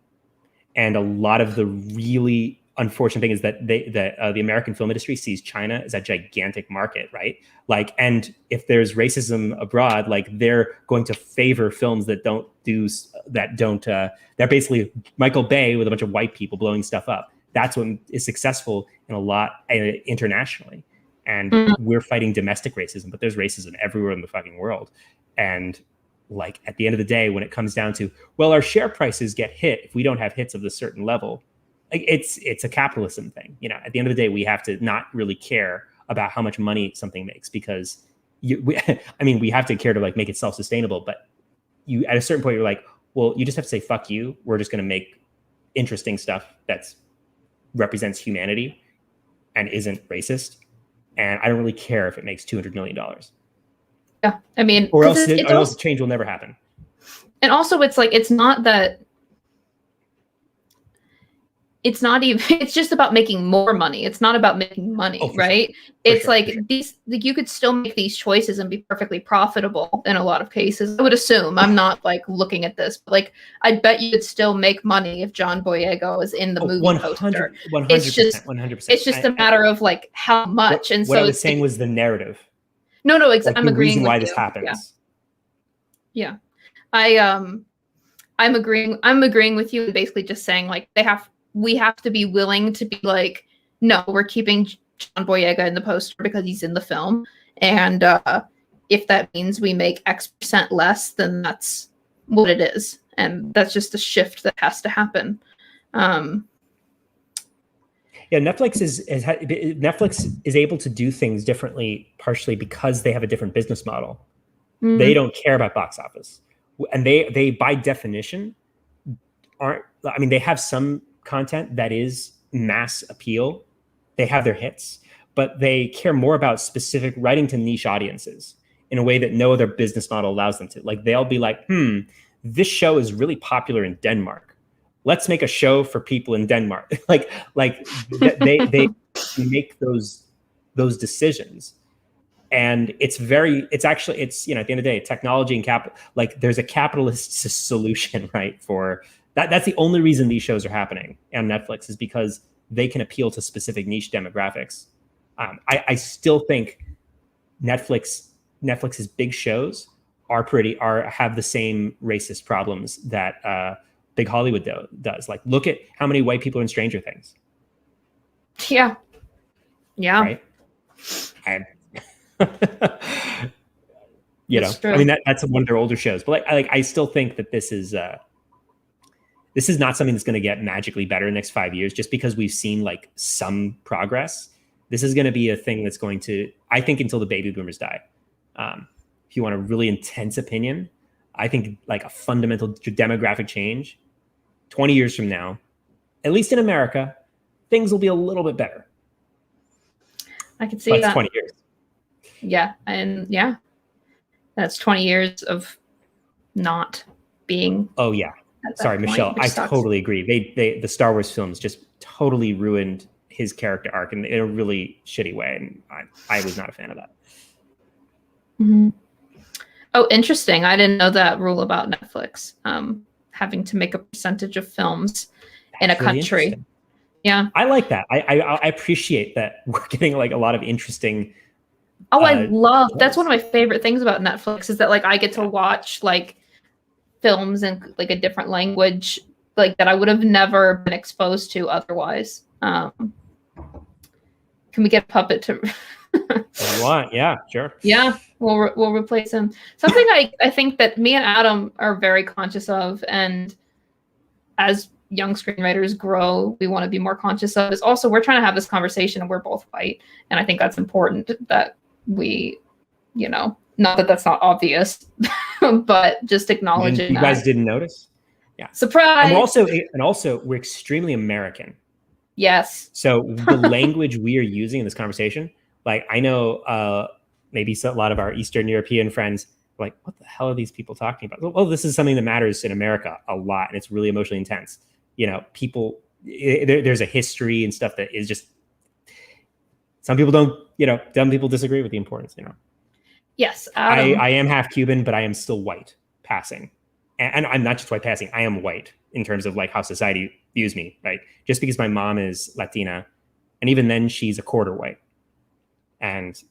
And a lot of the really unfortunate thing is that the American film industry sees China as a gigantic market, right? Like, and if there's racism abroad, like they're going to favor films that they're basically Michael Bay with a bunch of white people blowing stuff up. That's what is successful in a lot internationally. And we're fighting domestic racism, but there's racism everywhere in the fucking world. And like at the end of the day, when it comes down to, well, our share prices get hit if we don't have hits of a certain level. Like it's a capitalism thing. You know, at the end of the day, we have to not really care about how much money something makes, because we have to care to like make it self-sustainable. But you, at a certain point, you're like, well, you just have to say, fuck you. We're just going to make interesting stuff that's represents humanity and isn't racist. And I don't really care if it makes $200 million. Yeah, I mean, or else the change will never happen. And also, it's like, it's not it's just about making more money. It's not about making money, right? Sure. It's like these, like you could still make these choices and be perfectly profitable in a lot of cases. I would assume. I'm not like looking at this, but like I bet you could still make money if John Boyega was in the movie 100%, poster. 100%. It's just a matter of like how much. What I was saying was the narrative. No, like I'm agreeing with why this happens. Yeah. I'm agreeing with you, and basically just saying like we have to be willing to be like, no, we're keeping John Boyega in the poster because he's in the film. And if that means we make X% less, then that's what it is. And that's just a shift that has to happen. Yeah, Netflix is able to do things differently, partially because they have a different business model. Mm-hmm. They don't care about box office. And they by definition aren't, I mean, they have some content that is mass appeal. They have their hits, but they care more about specific writing to niche audiences in a way that no other business model allows them to. Like they'll be like, this show is really popular in Denmark. Let's make a show for people in Denmark. like they make those decisions. And it's actually, you know, at the end of the day, technology and capital, like there's a capitalist solution, right? For that. That's the only reason these shows are happening on Netflix, is because they can appeal to specific niche demographics. I still think Netflix's big shows have the same racist problems that big Hollywood does. Like, look at how many white people are in Stranger Things. Yeah. Right. You know, I mean, that's one of their older shows, but I still think that this is not something that's going to get magically better in the next 5 years, just because we've seen like some progress. This is going to be a thing that's going to, I think, until the baby boomers die. If you want a really intense opinion, I think like a fundamental demographic change, 20 years from now, at least in America, things will be a little bit better. I can see that. 20 years. Yeah. And yeah, that's 20 years of not being. Oh yeah. Sorry, Michelle. I totally agree. The Star Wars films just totally ruined his character arc in a really shitty way. And I was not a fan of that. Mm-hmm. Oh, interesting. I didn't know that rule about Netflix having to make a percentage of films in a country. Yeah. I like that. I appreciate that we're getting like a lot of interesting. Oh, I love, that's one of my favorite things about Netflix, is that like I get to watch like films in like a different language, like that I would have never been exposed to otherwise. Can we get a puppet to What? Yeah, sure. Yeah, we'll replace him. Something I think that me and Adam are very conscious of, and as young screenwriters grow, we want to be more conscious of, is also we're trying to have this conversation and we're both white. And I think that's important that we, you know, not that that's not obvious, but just acknowledging you guys didn't notice? Yeah. Surprise. And also we're extremely American. Yes. So the language we are using in this conversation, like I know maybe a lot of our Eastern European friends are like, what the hell are these people talking about? Well, this is something that matters in America a lot, and it's really emotionally intense. You know, people, there's a history and stuff that is just, some people don't, you know, some people disagree with the importance, you know. Yes. I am half Cuban, but I am still white, passing. and I'm not just white passing, I am white in terms of like how society views me, right? Just because my mom is Latina, and even then she's a quarter white, and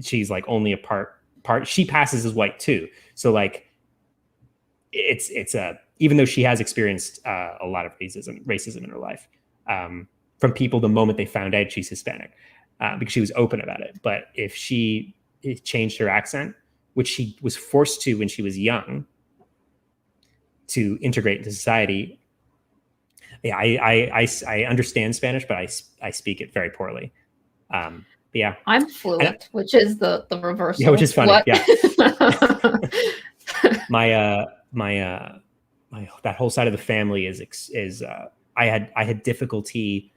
she's like only a part, she passes as white too. So like, it's a, even though she has experienced a lot of racism in her life, from people the moment they found out she's Hispanic, because she was open about it. But if she changed her accent, which she was forced to when she was young, to integrate into society. Yeah, I understand Spanish, but I speak it very poorly. Yeah, I'm fluent, which is the reversal. Yeah, which is funny. What? Yeah, my that whole side of the family is I had difficulty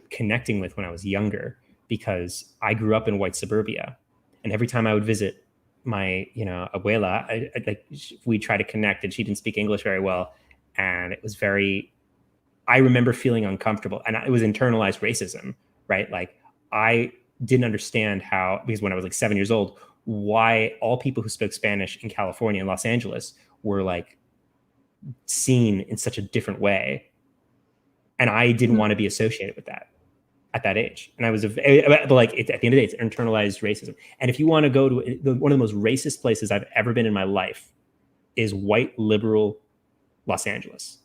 connecting with when I was younger, because I grew up in white suburbia, and every time I would visit my abuela, we try to connect, and she didn't speak English very well, and it was I remember feeling uncomfortable, and it was internalized racism, right? Like, I didn't understand how, because when I was like 7 years old, why all people who spoke Spanish in California and Los Angeles were like seen in such a different way, and I didn't want to be associated with that at that age. And I was but like, at the end of the day, it's internalized racism. And if you want to go to one of the most racist places I've ever been in my life, is white liberal Los Angeles.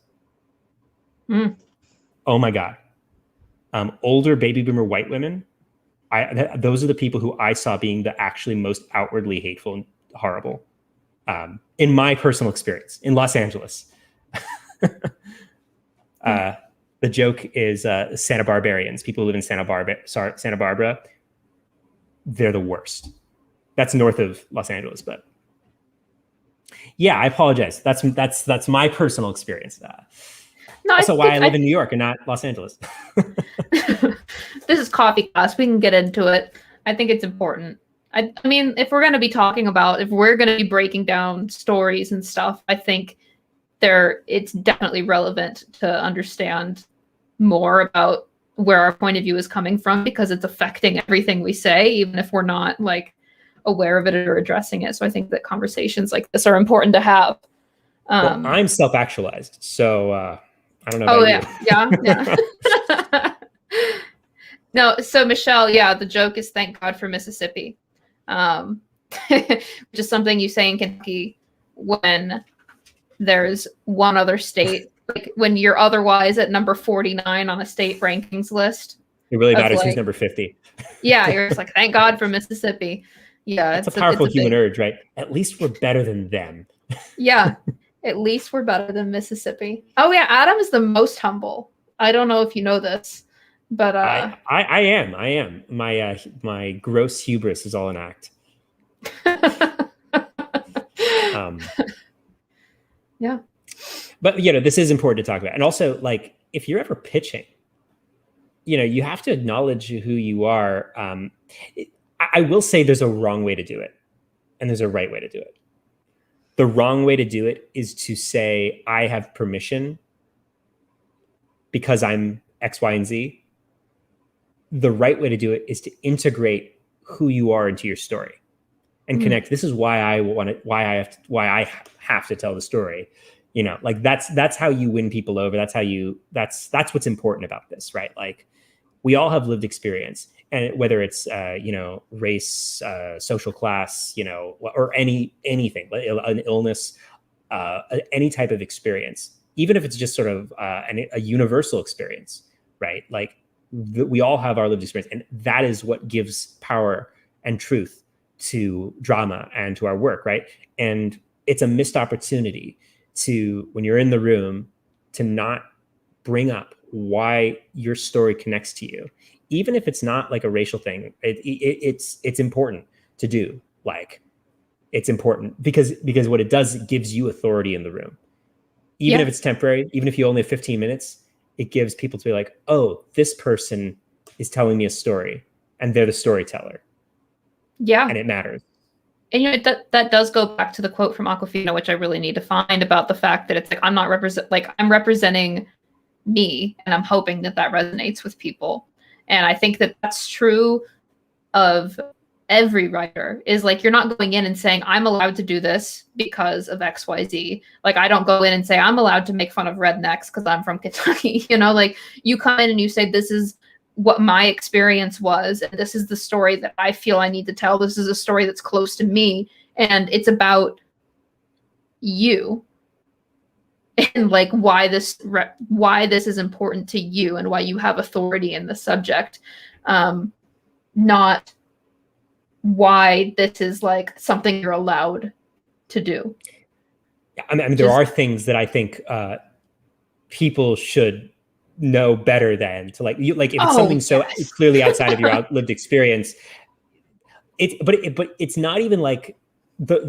Oh my God. Older baby boomer white women, those are the people who I saw being the actually most outwardly hateful and horrible, in my personal experience in Los Angeles. The joke is Santa Barbarians. People who live in Santa Barbara, they're the worst. That's north of Los Angeles, but yeah, I apologize. That's my personal experience. No, also why I live in New York and not Los Angeles. This is coffee class. We can get into it. I think it's important. I mean, if we're going to be talking about, if we're going to be breaking down stories and stuff, I think it's definitely relevant to understand more about where our point of view is coming from, because it's affecting everything we say, even if we're not like aware of it or addressing it. So I think that conversations like this are important to have. Well, I'm self-actualized, so I don't know about you. Yeah. No, so Michelle, yeah, the joke is thank God for Mississippi, which is something you say in Kentucky when there's one other state, like when you're otherwise at number 49 on a state rankings list. It really matters who's number 50. Yeah, you're just like, thank God for Mississippi. Yeah, it's a powerful human urge, right? At least we're better than them. Yeah, at least we're better than Mississippi. Oh yeah, Adam is the most humble. I don't know if you know this, but I am. My gross hubris is all an act. Yeah. But this is important to talk about. And also, like, if you're ever pitching, you have to acknowledge who you are. I will say there's a wrong way to do it, and there's a right way to do it. The wrong way to do it is to say, I have permission because I'm X, Y, and Z. The right way to do it is to integrate who you are into your story and connect. This is why I want it, why I have to tell the story. Like that's how you win people over. That's what's important about this, right? Like, we all have lived experience, and whether it's race, social class, or anything, an illness, any type of experience, even if it's just sort of a universal experience, right? Like, we all have our lived experience, and that is what gives power and truth to drama and to our work, right? And it's a missed opportunity to, when you're in the room, to not bring up why your story connects to you, even if it's not like a racial thing. It's important to do. Like, it's important because what it does, it gives you authority in the room, even if it's temporary, even if you only have 15 minutes. It gives people to be like, oh, this person is telling me a story, and they're the storyteller. Yeah, and it matters. And that does go back to the quote from Aquafina, which I really need to find, about the fact that it's like, I'm representing me, and I'm hoping that resonates with people. And I think that that's true of every writer is like, you're not going in and saying, I'm allowed to do this because of XYZ. Like, I don't go in and say, I'm allowed to make fun of rednecks because I'm from Kentucky. You know, like, you come in and you say, this is what my experience was, and this is the story that I feel I need to tell. This is a story that's close to me, and it's about you, and like why this is important to you, and why you have authority in the subject, not why this is like something you're allowed to do. I mean, there are things that I think people should know better than to like if it's something so clearly outside of your lived experience. But it's not even like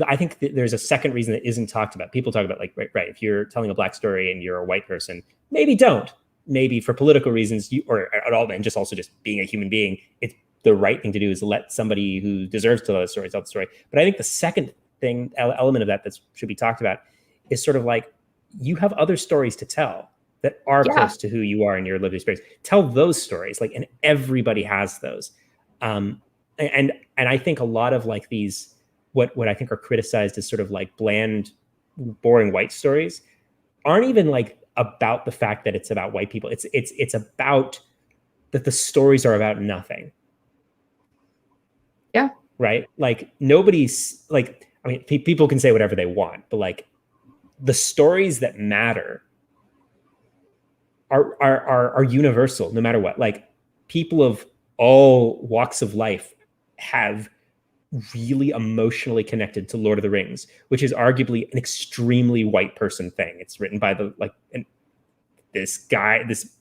I think there's a second reason that isn't talked about. People talk about like, right, if you're telling a Black story and you're a white person, maybe don't. Maybe for political reasons, or at all, and just also just being a human being, it's the right thing to do is let somebody who deserves to tell the story. But I think the second thing, element of that should be talked about is sort of like, you have other stories to tell that are close to who you are in your lived experience. Tell those stories, like, and everybody has those. And I think a lot of like these, what I think are criticized as sort of like bland, boring white stories, aren't even like about the fact that it's about white people. It's about that the stories are about nothing. Yeah. Right. Like, nobody's like, I mean, people can say whatever they want, but like, the stories that matter are universal, no matter what. Like, people of all walks of life have really emotionally connected to Lord of the Rings, which is arguably an extremely white person thing. It's written by this guy, this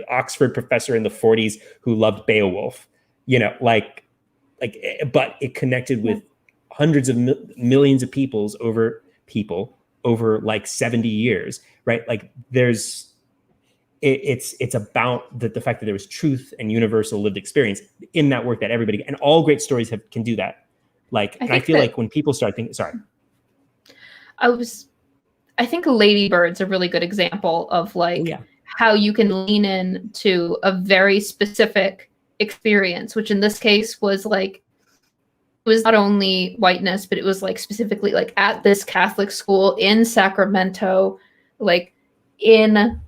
Oxford professor in the 40s who loved Beowulf, you know, but it connected with hundreds of millions of people over like 70 years, right? Like, it's about the fact that there was truth and universal lived experience in that work, that everybody, and all great stories can do that. Like, I feel like when people start thinking, I think Lady Bird's a really good example of like how you can lean in to a very specific experience, which in this case was like, it was not only whiteness, but it was like specifically like at this Catholic school in Sacramento, like in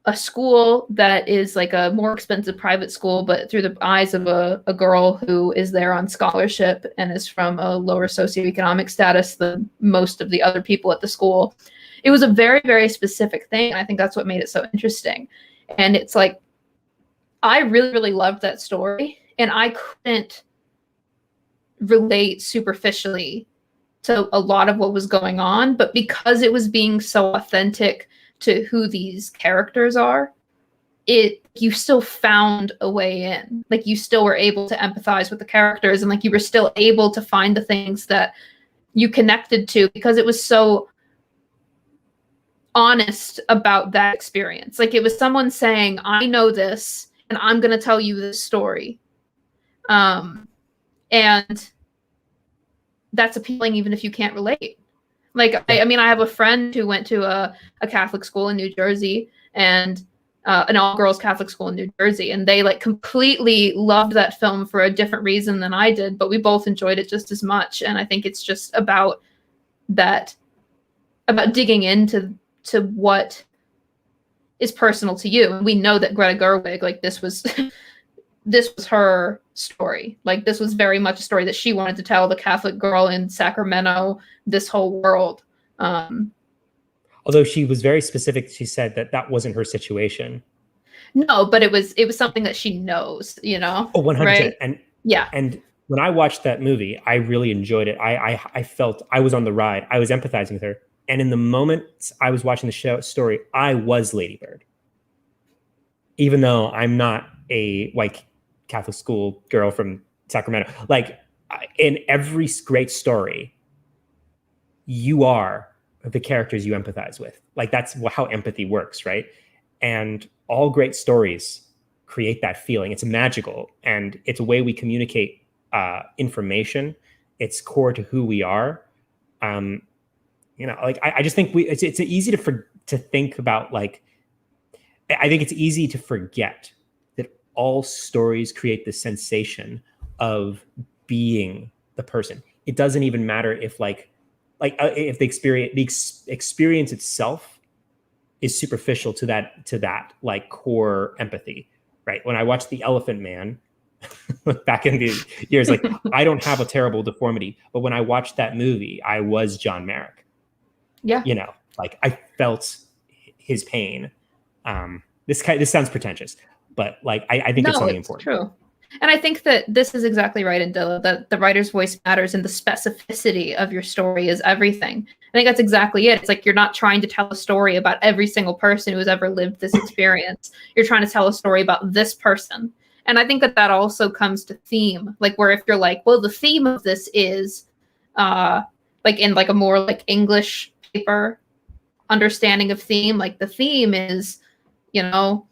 a school that is like a more expensive private school, but through the eyes of a girl who is there on scholarship and is from a lower socioeconomic status than most of the other people at the school. It was a very, very specific thing. I think that's what made it so interesting. And it's like, I really, really loved that story, and I couldn't relate superficially to a lot of what was going on, but because it was being so authentic to who these characters are, you still found a way in. Like, you still were able to empathize with the characters, and like, you were still able to find the things that you connected to because it was so honest about that experience. Like, it was someone saying, I know this and I'm going to tell you this story. And that's appealing even if you can't relate. Like, I mean, I have a friend who went to a Catholic school in New Jersey, and an all-girls Catholic school in New Jersey, and they like completely loved that film for a different reason than I did, but we both enjoyed it just as much. And I think it's just about digging into what is personal to you. And we know that Greta Gerwig, like, this was her story. Like, this was very much a story that she wanted to tell, the Catholic girl in Sacramento, this whole world. Although she was very specific, she said that wasn't her situation. No, but it was something that she knows, you know? Oh, 100%. Right? And yeah. And when I watched that movie, I really enjoyed it. I felt I was on the ride. I was empathizing with her. And in the moment I was watching the story, I was Lady Bird. Even though I'm not a white Catholic school girl from Sacramento. Like, in every great story, you are the characters you empathize with. Like, that's how empathy works, right? And all great stories create that feeling. It's magical, and it's a way we communicate information. It's core to who we are. Like, I just think it's easy to think about, like, I think it's easy to forget that all stories create the sensation of being the person. It doesn't even matter if if the experience itself is superficial to that like core empathy, right? When I watched The Elephant Man back in the years, like I don't have a terrible deformity, but when I watched that movie, I was John Merrick. Yeah. You know, like I felt his pain. This sounds pretentious, but like I think it's something important. True. And I think that this is exactly right, Indilla, that the writer's voice matters and the specificity of your story is everything. I think that's exactly it. It's like you're not trying to tell a story about every single person who has ever lived this experience. You're trying to tell a story about this person. And I think that that also comes to theme, like where if you're like, well, the theme of this is like in like a more like English paper understanding of theme, like the theme is, you know,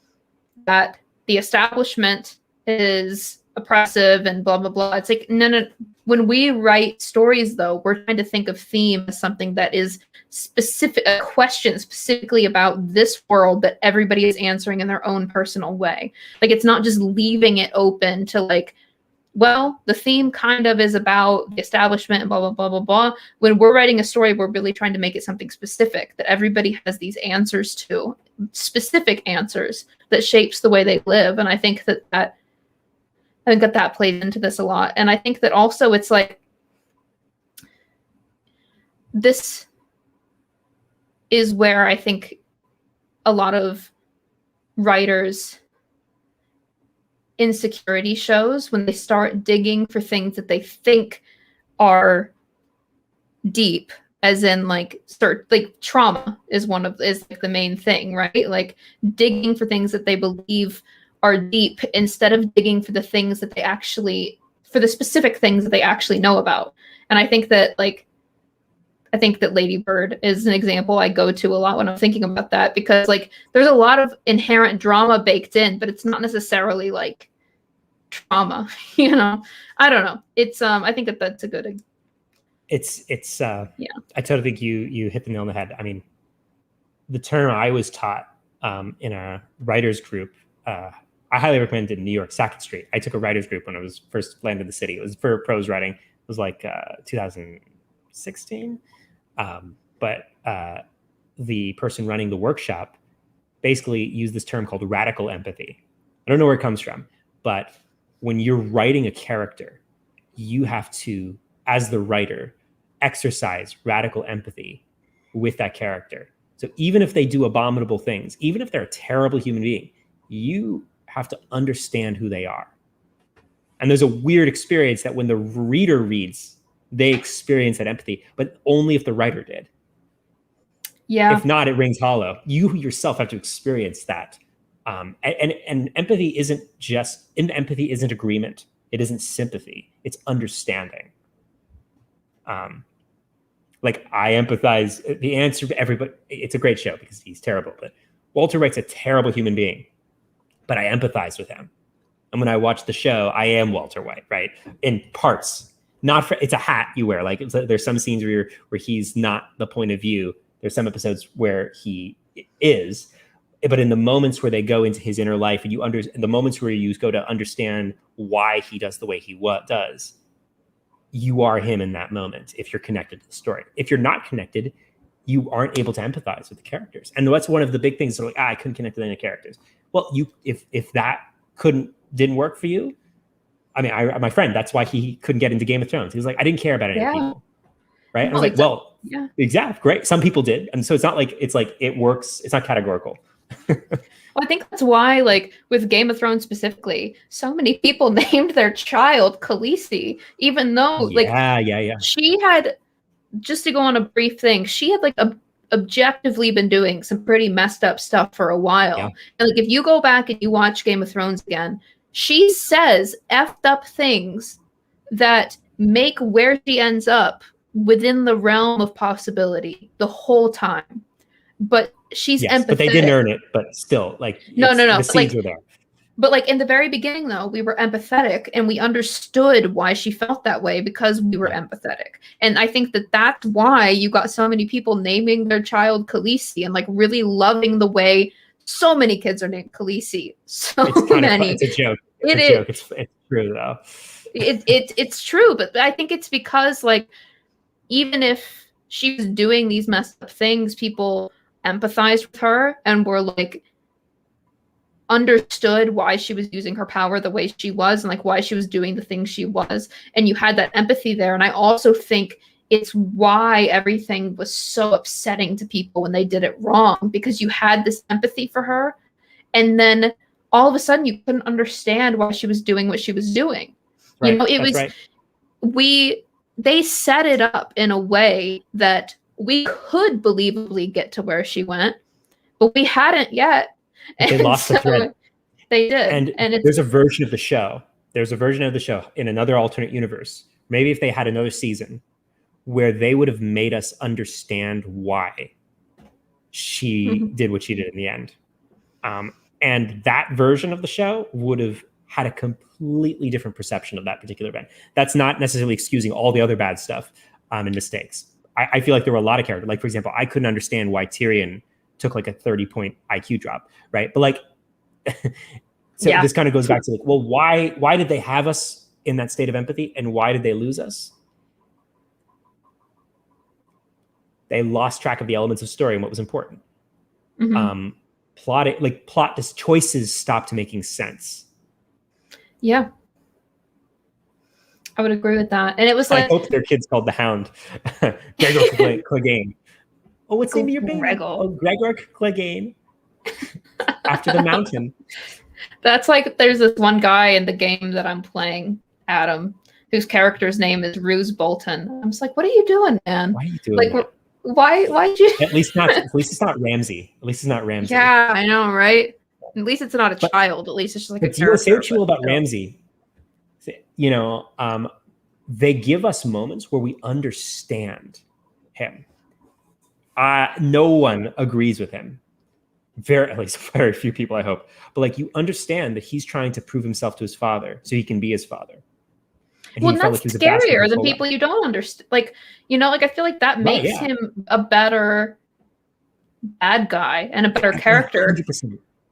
that the establishment is oppressive and blah, blah, blah. It's like, no. When we write stories, though, we're trying to think of theme as something that is specific, a question specifically about this world that everybody is answering in their own personal way. Like, it's not just leaving it open to like, well, the theme kind of is about the establishment and blah, blah, blah, blah, blah. When we're writing a story, we're really trying to make it something specific that everybody has these answers to, specific answers that shapes the way they live. And I think that plays into this a lot. And I think that also it's like, this is where I think a lot of writers' insecurity shows when they start digging for things that they think are deep, as in like trauma is like the main thing, right? Like digging for things that they believe are deep instead of digging for the things that for the specific things that they actually know about. And I think that Lady Bird is an example I go to a lot when I'm thinking about that, because like there's a lot of inherent drama baked in, but it's not necessarily like trauma, you know? I don't know. It's I think that's a good yeah. I totally think you hit the nail on the head. I mean, the term I was taught in a writers group, I highly recommend it in New York, Sackett Street. I took a writers group when I was first landed in the city. It was for prose writing. It was like 2016. But the person running the workshop basically used this term called radical empathy. I don't know where it comes from, but when you're writing a character, you have to, as the writer, exercise radical empathy with that character. So even if they do abominable things, even if they're a terrible human being, you have to understand who they are. And there's a weird experience that when the reader reads, they experience that empathy, but only if the writer did. Yeah. If not, it rings hollow. You yourself have to experience that. And empathy isn't agreement. It isn't sympathy. It's understanding. Like I empathize. The answer to everybody. It's a great show because he's terrible. But Walter White's a terrible human being, but I empathize with him. And when I watch the show, I am Walter White, right? In parts. It's a hat you wear. Like there's some scenes where he's not the point of view. There's some episodes where he is, but in the moments where they go into his inner life, and the moments where you go to understand why he does the way he does, you are him in that moment. If you're connected to the story, if you're not connected, you aren't able to empathize with the characters. And that's one of the big things. They're like, I couldn't connect with any characters. Well, if that didn't work for you. I mean, my friend, that's why he couldn't get into Game of Thrones. He was like, I didn't care about any people. Right. No, I was like, well, yeah, exactly. Great. Some people did. And so it's not like, it works. It's not categorical. Well, I think that's why, like with Game of Thrones specifically, so many people named their child Khaleesi, even though she had, just to go on a brief thing, she had like objectively been doing some pretty messed up stuff for a while. Yeah. And like if you go back and you watch Game of Thrones again, she says effed up things that make where she ends up within the realm of possibility the whole time. But she's empathetic. But they didn't earn it, but still, like no. The seeds were there. But like in the very beginning, though, we were empathetic and we understood why she felt that way because we were empathetic. And I think that that's why you got so many people naming their child Khaleesi and like really loving the way so many kids are named Khaleesi. So it's many. It's a joke. It's a joke. It's true though. It's true, but I think it's because like even if she was doing these messed up things, people empathized with her and were like understood why she was using her power the way she was and like why she was doing the things she was, and you had that empathy there. And I also think it's why everything was so upsetting to people when they did it wrong, because you had this empathy for her, and then all of a sudden you couldn't understand why she was doing what she was doing. Right. You know, it That's was right. they set it up in a way that we could believably get to where she went, but we hadn't yet. They lost the thread. They did. And there's a version of the show. There's a version of the show in another alternate universe. Maybe if they had another season where they would have made us understand why she did what she did in the end. And that version of the show would have had a completely different perception of that particular event. That's not necessarily excusing all the other bad stuff and mistakes. I feel like there were a lot of characters. Like, for example, I couldn't understand why Tyrion took like a 30-point IQ drop, right? But like, this kind of goes back to like, well, why did they have us in that state of empathy, and why did they lose us? They lost track of the elements of story and what was important. Plot choices stopped making sense. Yeah, I would agree with that. And it was like, I hope their kid's called the Hound. Gregor Clegane. Oh, what's the name of your baby? Oh, Gregor Clegane. After the mountain. That's like, there's this one guy in the game that I'm playing, Adam, whose character's name is Ruse Bolton. I'm just like, what are you doing, man? Why are you doing like, that? Why'd you? At least it's not Ramsey. At least it's not Ramsey. Yeah, I know, right? At least it's not a child. At least it's just like a character. Say what you will about Ramsey. You know, they give us moments where we understand him. No one agrees with him. At least very few people, I hope. But like, you understand that he's trying to prove himself to his father so he can be his father. And well, that's scarier than people you don't understand. Like, you know, like I feel like that makes him a better bad guy and a better character.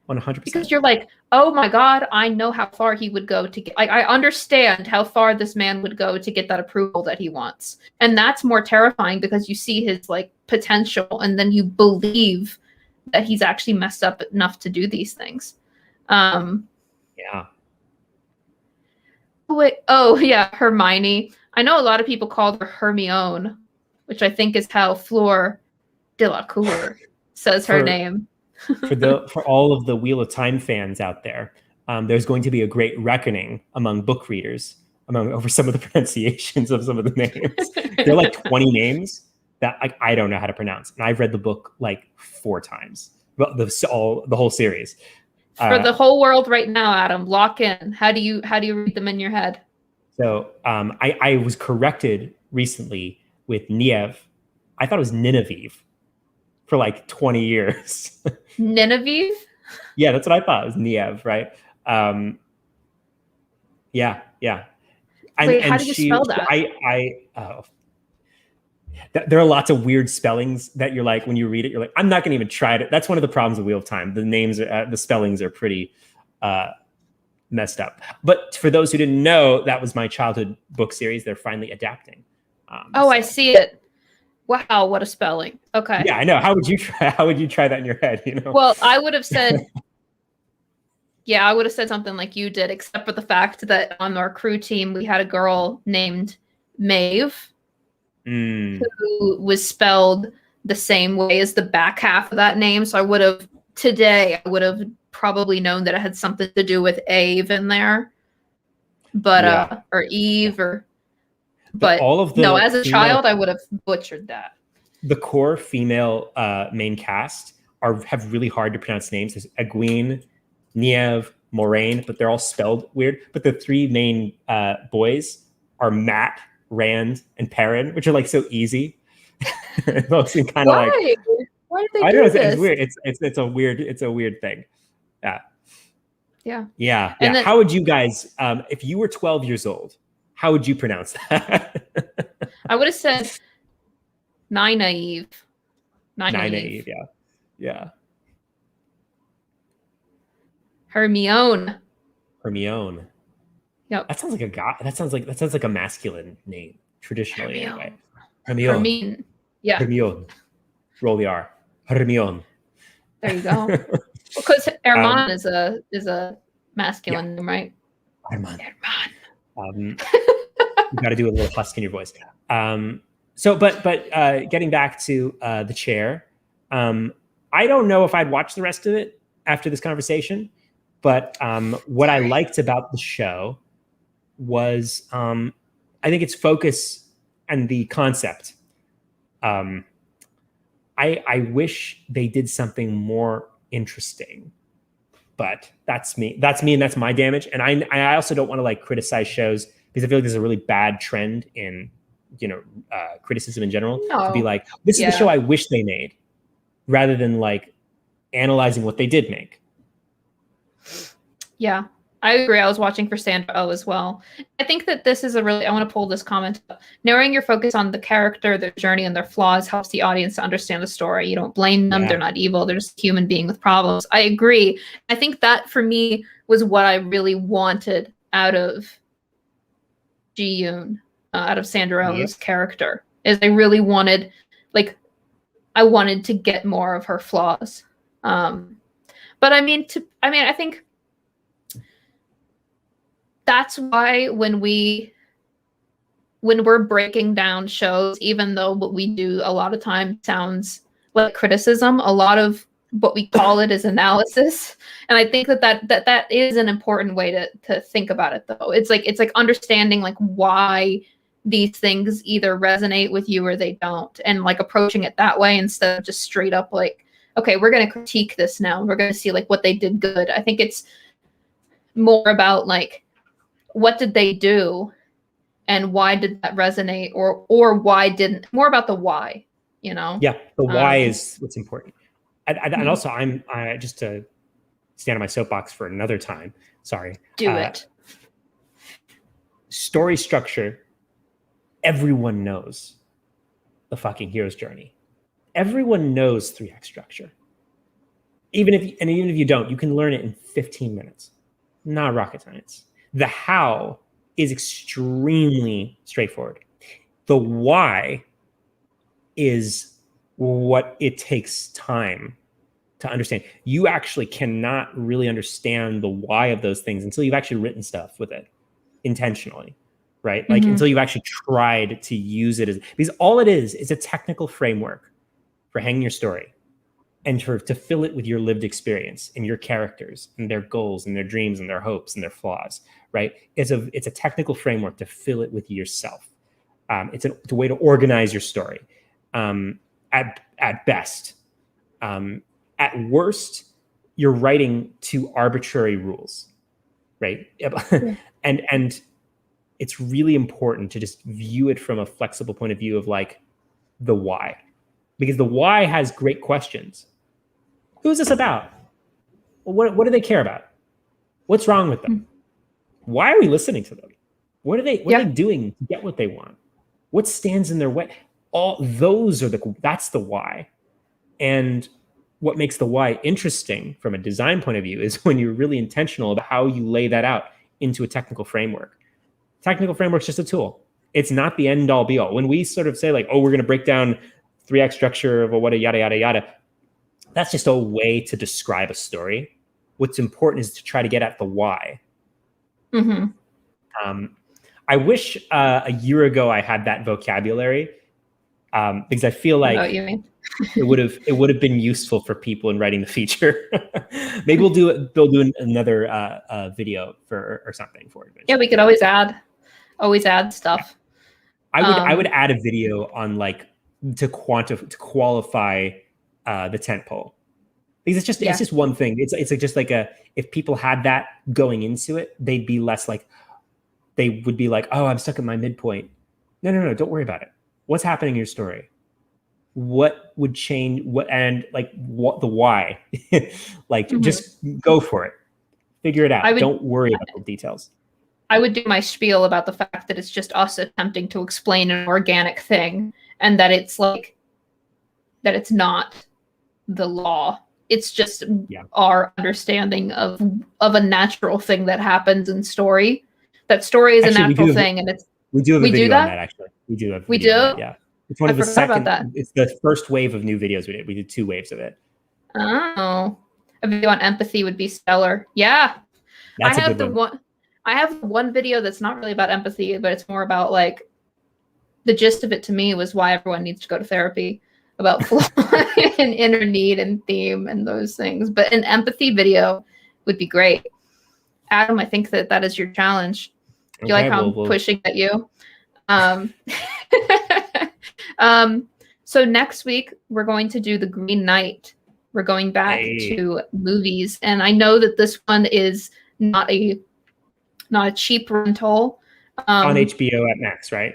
100%. Because you're like, oh my God, I know how far he would go to get. Like, I understand how far this man would go to get that approval that he wants, and that's more terrifying because you see his like potential, and then you believe that he's actually messed up enough to do these things. Yeah. Wait, oh yeah, Hermione. I know a lot of people called her Hermione, which I think is how Fleur Delacour says her name. for all of the Wheel of Time fans out there, there's going to be a great reckoning among book readers over some of the pronunciations of some of the names. There are like 20 names that I don't know how to pronounce, and I've read the book like 4 times, the whole series. For the whole world right now, Adam, lock in. How do you read them in your head? So I was corrected recently with Niev. I thought it was Nineveh for like 20 years. Nineveh? Yeah, that's what I thought. It was Niev, right? Yeah. Wait, how do you spell that? There are lots of weird spellings that you're like, when you read it, you're like, I'm not going to even try it. That's one of the problems with Wheel of Time. The names, the spellings are pretty messed up. But for those who didn't know, that was my childhood book series. They're finally adapting. I see it. Wow, what a spelling. Okay. Yeah, I know. How would you try that in your head? You know. Well, I would have said, I would have said something like you did, except for the fact that on our crew team we had a girl named Maeve. Who was spelled the same way as the back half of that name. So I would have probably known that it had something to do with Ave in there. But or Eve but as a child I would have butchered that. The core female main cast have really hard to pronounce names. There's Egwene, Niev, Moraine, but they're all spelled weird. But the 3 main boys are Matt, Rand, and Perrin, which are like so easy. Those seem kind of like, why did they do this? It's weird. It's a weird thing. Yeah. Then, how would you guys, if you were 12 years old, how would you pronounce that? I would have said Nynaeve. Nynaeve, yeah. Hermione. Hermione. Yep. That sounds like a guy. That sounds like a masculine name traditionally. Hermione. Anyway. Hermione. Yeah. Hermione. Roll the R. Hermione. There you go. Because Herman is a masculine name, right? Herman. You got to do a little husk in your voice. But getting back to the chair, I don't know if I'd watch the rest of it after this conversation, but what I liked about the show was I think its focus and the concept. I wish they did something more interesting, but that's me, and that's my damage. And I also don't want to like criticize shows because I feel like there's a really bad trend in, criticism in general to be like, this is the show I wish they made, rather than like analyzing what they did make. Yeah, I agree. I was watching for Sandra Oh as well. I think that this is I want to pull this comment up. Narrowing your focus on the character, their journey, and their flaws helps the audience to understand the story. You don't blame them. Yeah. They're not evil. They're just a human being with problems. I agree. I think that for me was what I really wanted out of Ji-yoon, out of Sandra Oh's character, is I really wanted, I wanted to get more of her flaws. But I think that's why when we're breaking down shows, even though what we do a lot of times sounds like criticism, a lot of what we call it is analysis. And I think that is an important way to think about it, though. It's like understanding like why these things either resonate with you or they don't, and like approaching it that way instead of just straight up like, okay, we're going to critique this now. We're going to see like what they did good. I think it's more about like, what did they do and why did that resonate, or why didn't, more about the why, Yeah, the why is what's important. And also I just to stand on my soapbox for another time. Sorry. Do it. Story structure. Everyone knows the fucking hero's journey. Everyone knows 3-act structure. Even if you don't, you can learn it in 15 minutes. Not rocket science. The how is extremely straightforward. The why is what it takes time to understand. You actually cannot really understand the why of those things until you've actually written stuff with it intentionally, right? Like until you've actually tried to use it because all it is a technical framework for hanging your story and to fill it with your lived experience and your characters and their goals and their dreams and their hopes and their flaws, right? It's a technical framework to fill it with yourself. It's a way to organize your story. At best, at worst, you're writing to arbitrary rules, right? Yeah. And it's really important to just view it from a flexible point of view of like the why, because the why has great questions. Who's this about? What do they care about? What's wrong with them? Why are we listening to them? What are they doing to get what they want? What stands in their way? All those are that's the why. And what makes the why interesting from a design point of view is when you're really intentional about how you lay that out into a technical framework. Technical framework's just a tool. It's not the end all be all. When we sort of say like, oh, we're going to break down 3-act structure of what a yada, yada, yada, that's just a way to describe a story. What's important is to try to get at the why. I wish a year ago I had that vocabulary because I feel like it would have been useful for people in writing the feature. Maybe we'll do another video or something for it. Yeah, we could always add stuff. I would add a video on like to qualify the tentpole, because it's just one thing. It's just like if people had that going into it, they'd be less like, they would be like, oh, I'm stuck at my midpoint. No, don't worry about it. What's happening in your story? What would change? What the why? Just go for it. Figure it out. Don't worry about the details. I would do my spiel about the fact that it's just us attempting to explain an organic thing, and that it's like that it's not the law. It's just our understanding of a natural thing that happens in story. that story is Actually, a natural thing, and we do have a we video do on that. that. Actually, we do have a We video do. on that, yeah. It's one of the forgot about that. It's the first wave of new videos we did. We did 2 waves of it. Oh, a video on empathy would be stellar. Yeah, That's a good one. I have one video that's not really about empathy, but it's more about like the gist of it to me was why everyone needs to go to therapy, about flaw and inner need and theme and those things. But an empathy video would be great. Adam, I think that is your challenge. Do you like how I'm pushing at you? So next week we're going to do The Green Knight. We're going back to movies, and I know that this one is not a cheap rental. On HBO at Max, right?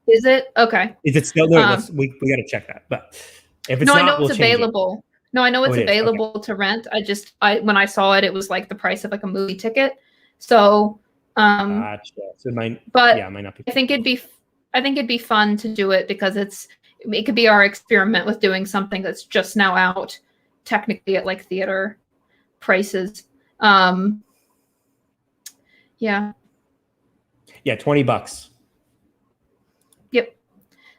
Is it? Okay. Is it still there? We got to check that. But if it's not, I know it's available. No, I know it's available to rent. When I saw it, it was like the price of like a movie ticket. So, gotcha. So it might not be. I think it'd be fun to do it because it could be our experiment with doing something that's just now out, technically at like theater prices. Yeah. Yeah, $20. Yep.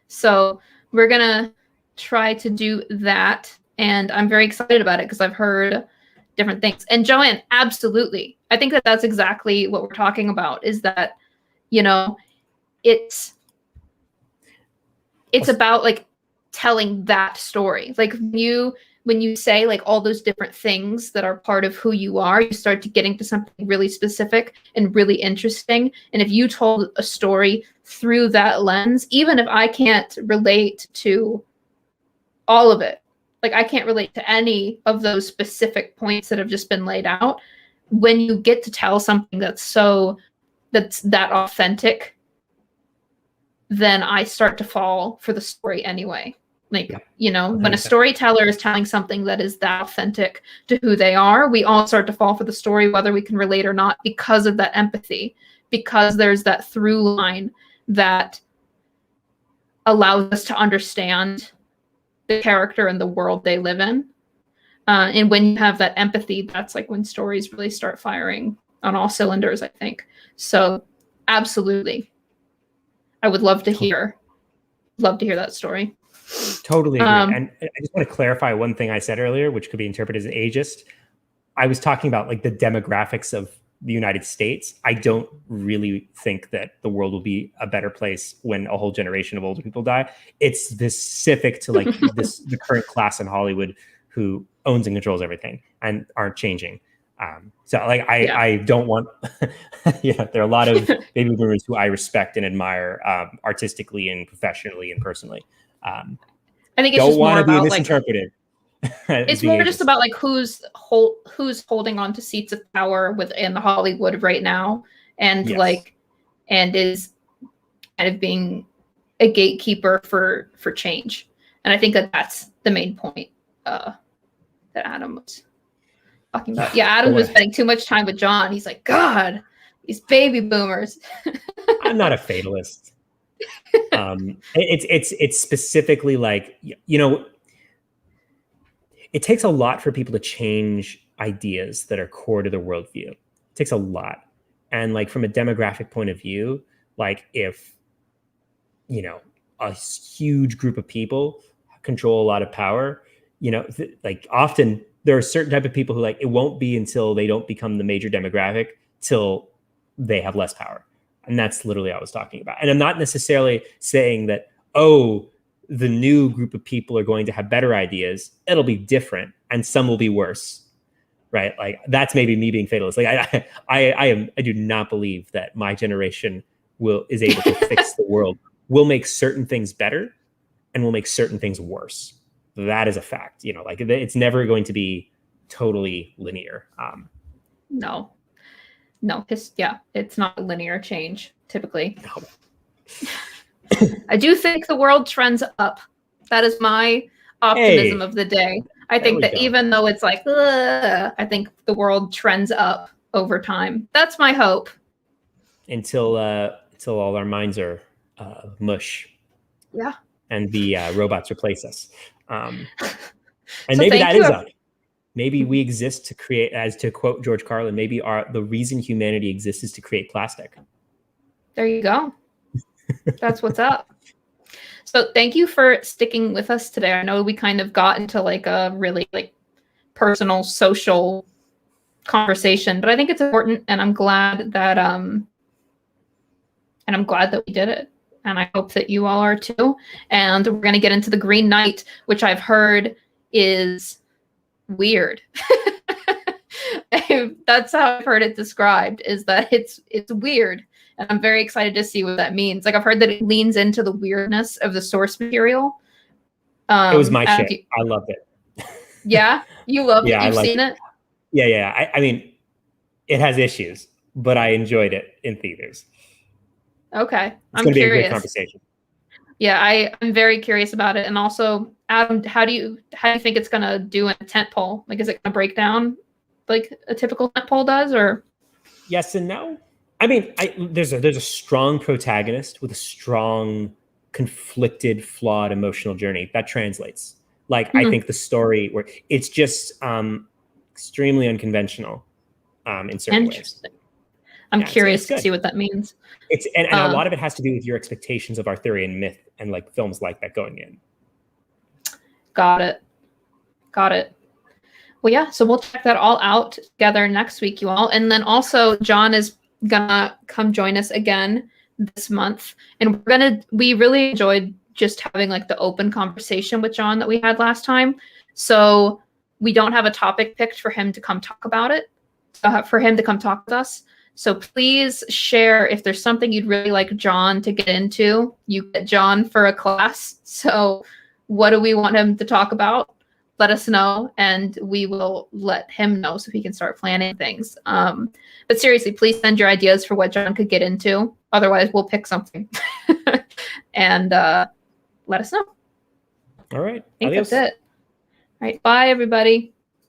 So we're gonna try to do that, and I'm very excited about it because I've heard different things. And Joanne, absolutely, I think that's exactly what we're talking about. Is that, it's about like telling that story. Like when you say like all those different things that are part of who you are, you start to get into something really specific and really interesting. And if you told a story through that lens, even if I can't relate to all of it, like I can't relate to any of those specific points that have just been laid out, when you get to tell something that's that authentic, then I start to fall for the story anyway. Like, when a storyteller is telling something that is that authentic to who they are, we all start to fall for the story, whether we can relate or not, because of that empathy, because there's that through line that allows us to understand the character and the world they live in. And when you have that empathy, that's like when stories really start firing on all cylinders, I think. So absolutely. I would love to hear that story. Totally agree. And I just want to clarify one thing I said earlier, which could be interpreted as ageist. I was talking about like the demographics of the United States. I don't really think that the world will be a better place when a whole generation of older people die. It's specific to like the current class in Hollywood who owns and controls everything and aren't changing. So like I don't want there are a lot of baby boomers who I respect and admire artistically and professionally and personally. I think it's just more about misinterpreted. It's more just about like who's holding on to seats of power within the Hollywood right now, and and is kind of being a gatekeeper for change. And I think that's the main point that Adam was talking about. Yeah, Adam was spending too much time with John. He's like, God, these baby boomers. I'm not a fatalist. It's specifically like, it takes a lot for people to change ideas that are core to their worldview. It takes a lot. And like from a demographic point of view, like if, a huge group of people control a lot of power, like often there are certain type of people who like, it won't be until they don't become the major demographic till they have less power. And that's literally what I was talking about. And I'm not necessarily saying that, the new group of people are going to have better ideas. It'll be different and some will be worse, right? Like that's maybe me being fatalist. Like I do not believe that my generation is able to fix the world. We'll make certain things better and we'll make certain things worse. That is a fact, like it's never going to be totally linear. No, it's not a linear change typically. No. I do think the world trends up. That is my optimism of the day. I think that even though it's like, I think the world trends up over time. That's my hope. Until all our minds are mush. Yeah. And the robots replace us. And so maybe that is up. Maybe we exist to create, as to quote George Carlin, maybe the reason humanity exists is to create plastic. There you go. That's what's up. So thank you for sticking with us today. I know we kind of got into like a really like personal, social conversation, but I think it's important, and I'm glad that we did it. And I hope that you all are too. And we're going to get into the Green Knight, which I've heard is weird. That's how I've heard it described, is that it's weird. And I'm very excited to see what that means. Like, I've heard that it leans into the weirdness of the source material. It was my shit. I loved it. Yeah? You loved it? You've seen it? Yeah. I mean, it has issues, but I enjoyed it in theaters. Okay. It's going to be a great conversation. Yeah, I'm very curious about it. And also, Adam, how do you think it's going to do in a tentpole? Like, is it going to break down like a typical tentpole does, or? Yes and no. I mean, there's a strong protagonist with a strong, conflicted, flawed emotional journey that translates. Like, I think the story where it's just extremely unconventional in certain ways. I'm curious to see what that means. And a lot of it has to do with your expectations of Arthurian myth and like films like that going in. Got it. Well, yeah, so we'll check that all out together next week, you all. And then also John is gonna come join us again this month. And we really enjoyed just having like the open conversation with John that we had last time. So we don't have a topic picked for him to come talk about it, for him to come talk with us. So please share if there's something you'd really like John to get into. You get John for a class. So what do we want him to talk about? Let us know, and we will let him know so he can start planning things. But seriously, please send your ideas for what John could get into. Otherwise, we'll pick something and let us know. All right. I think that's it. All right. Bye, everybody.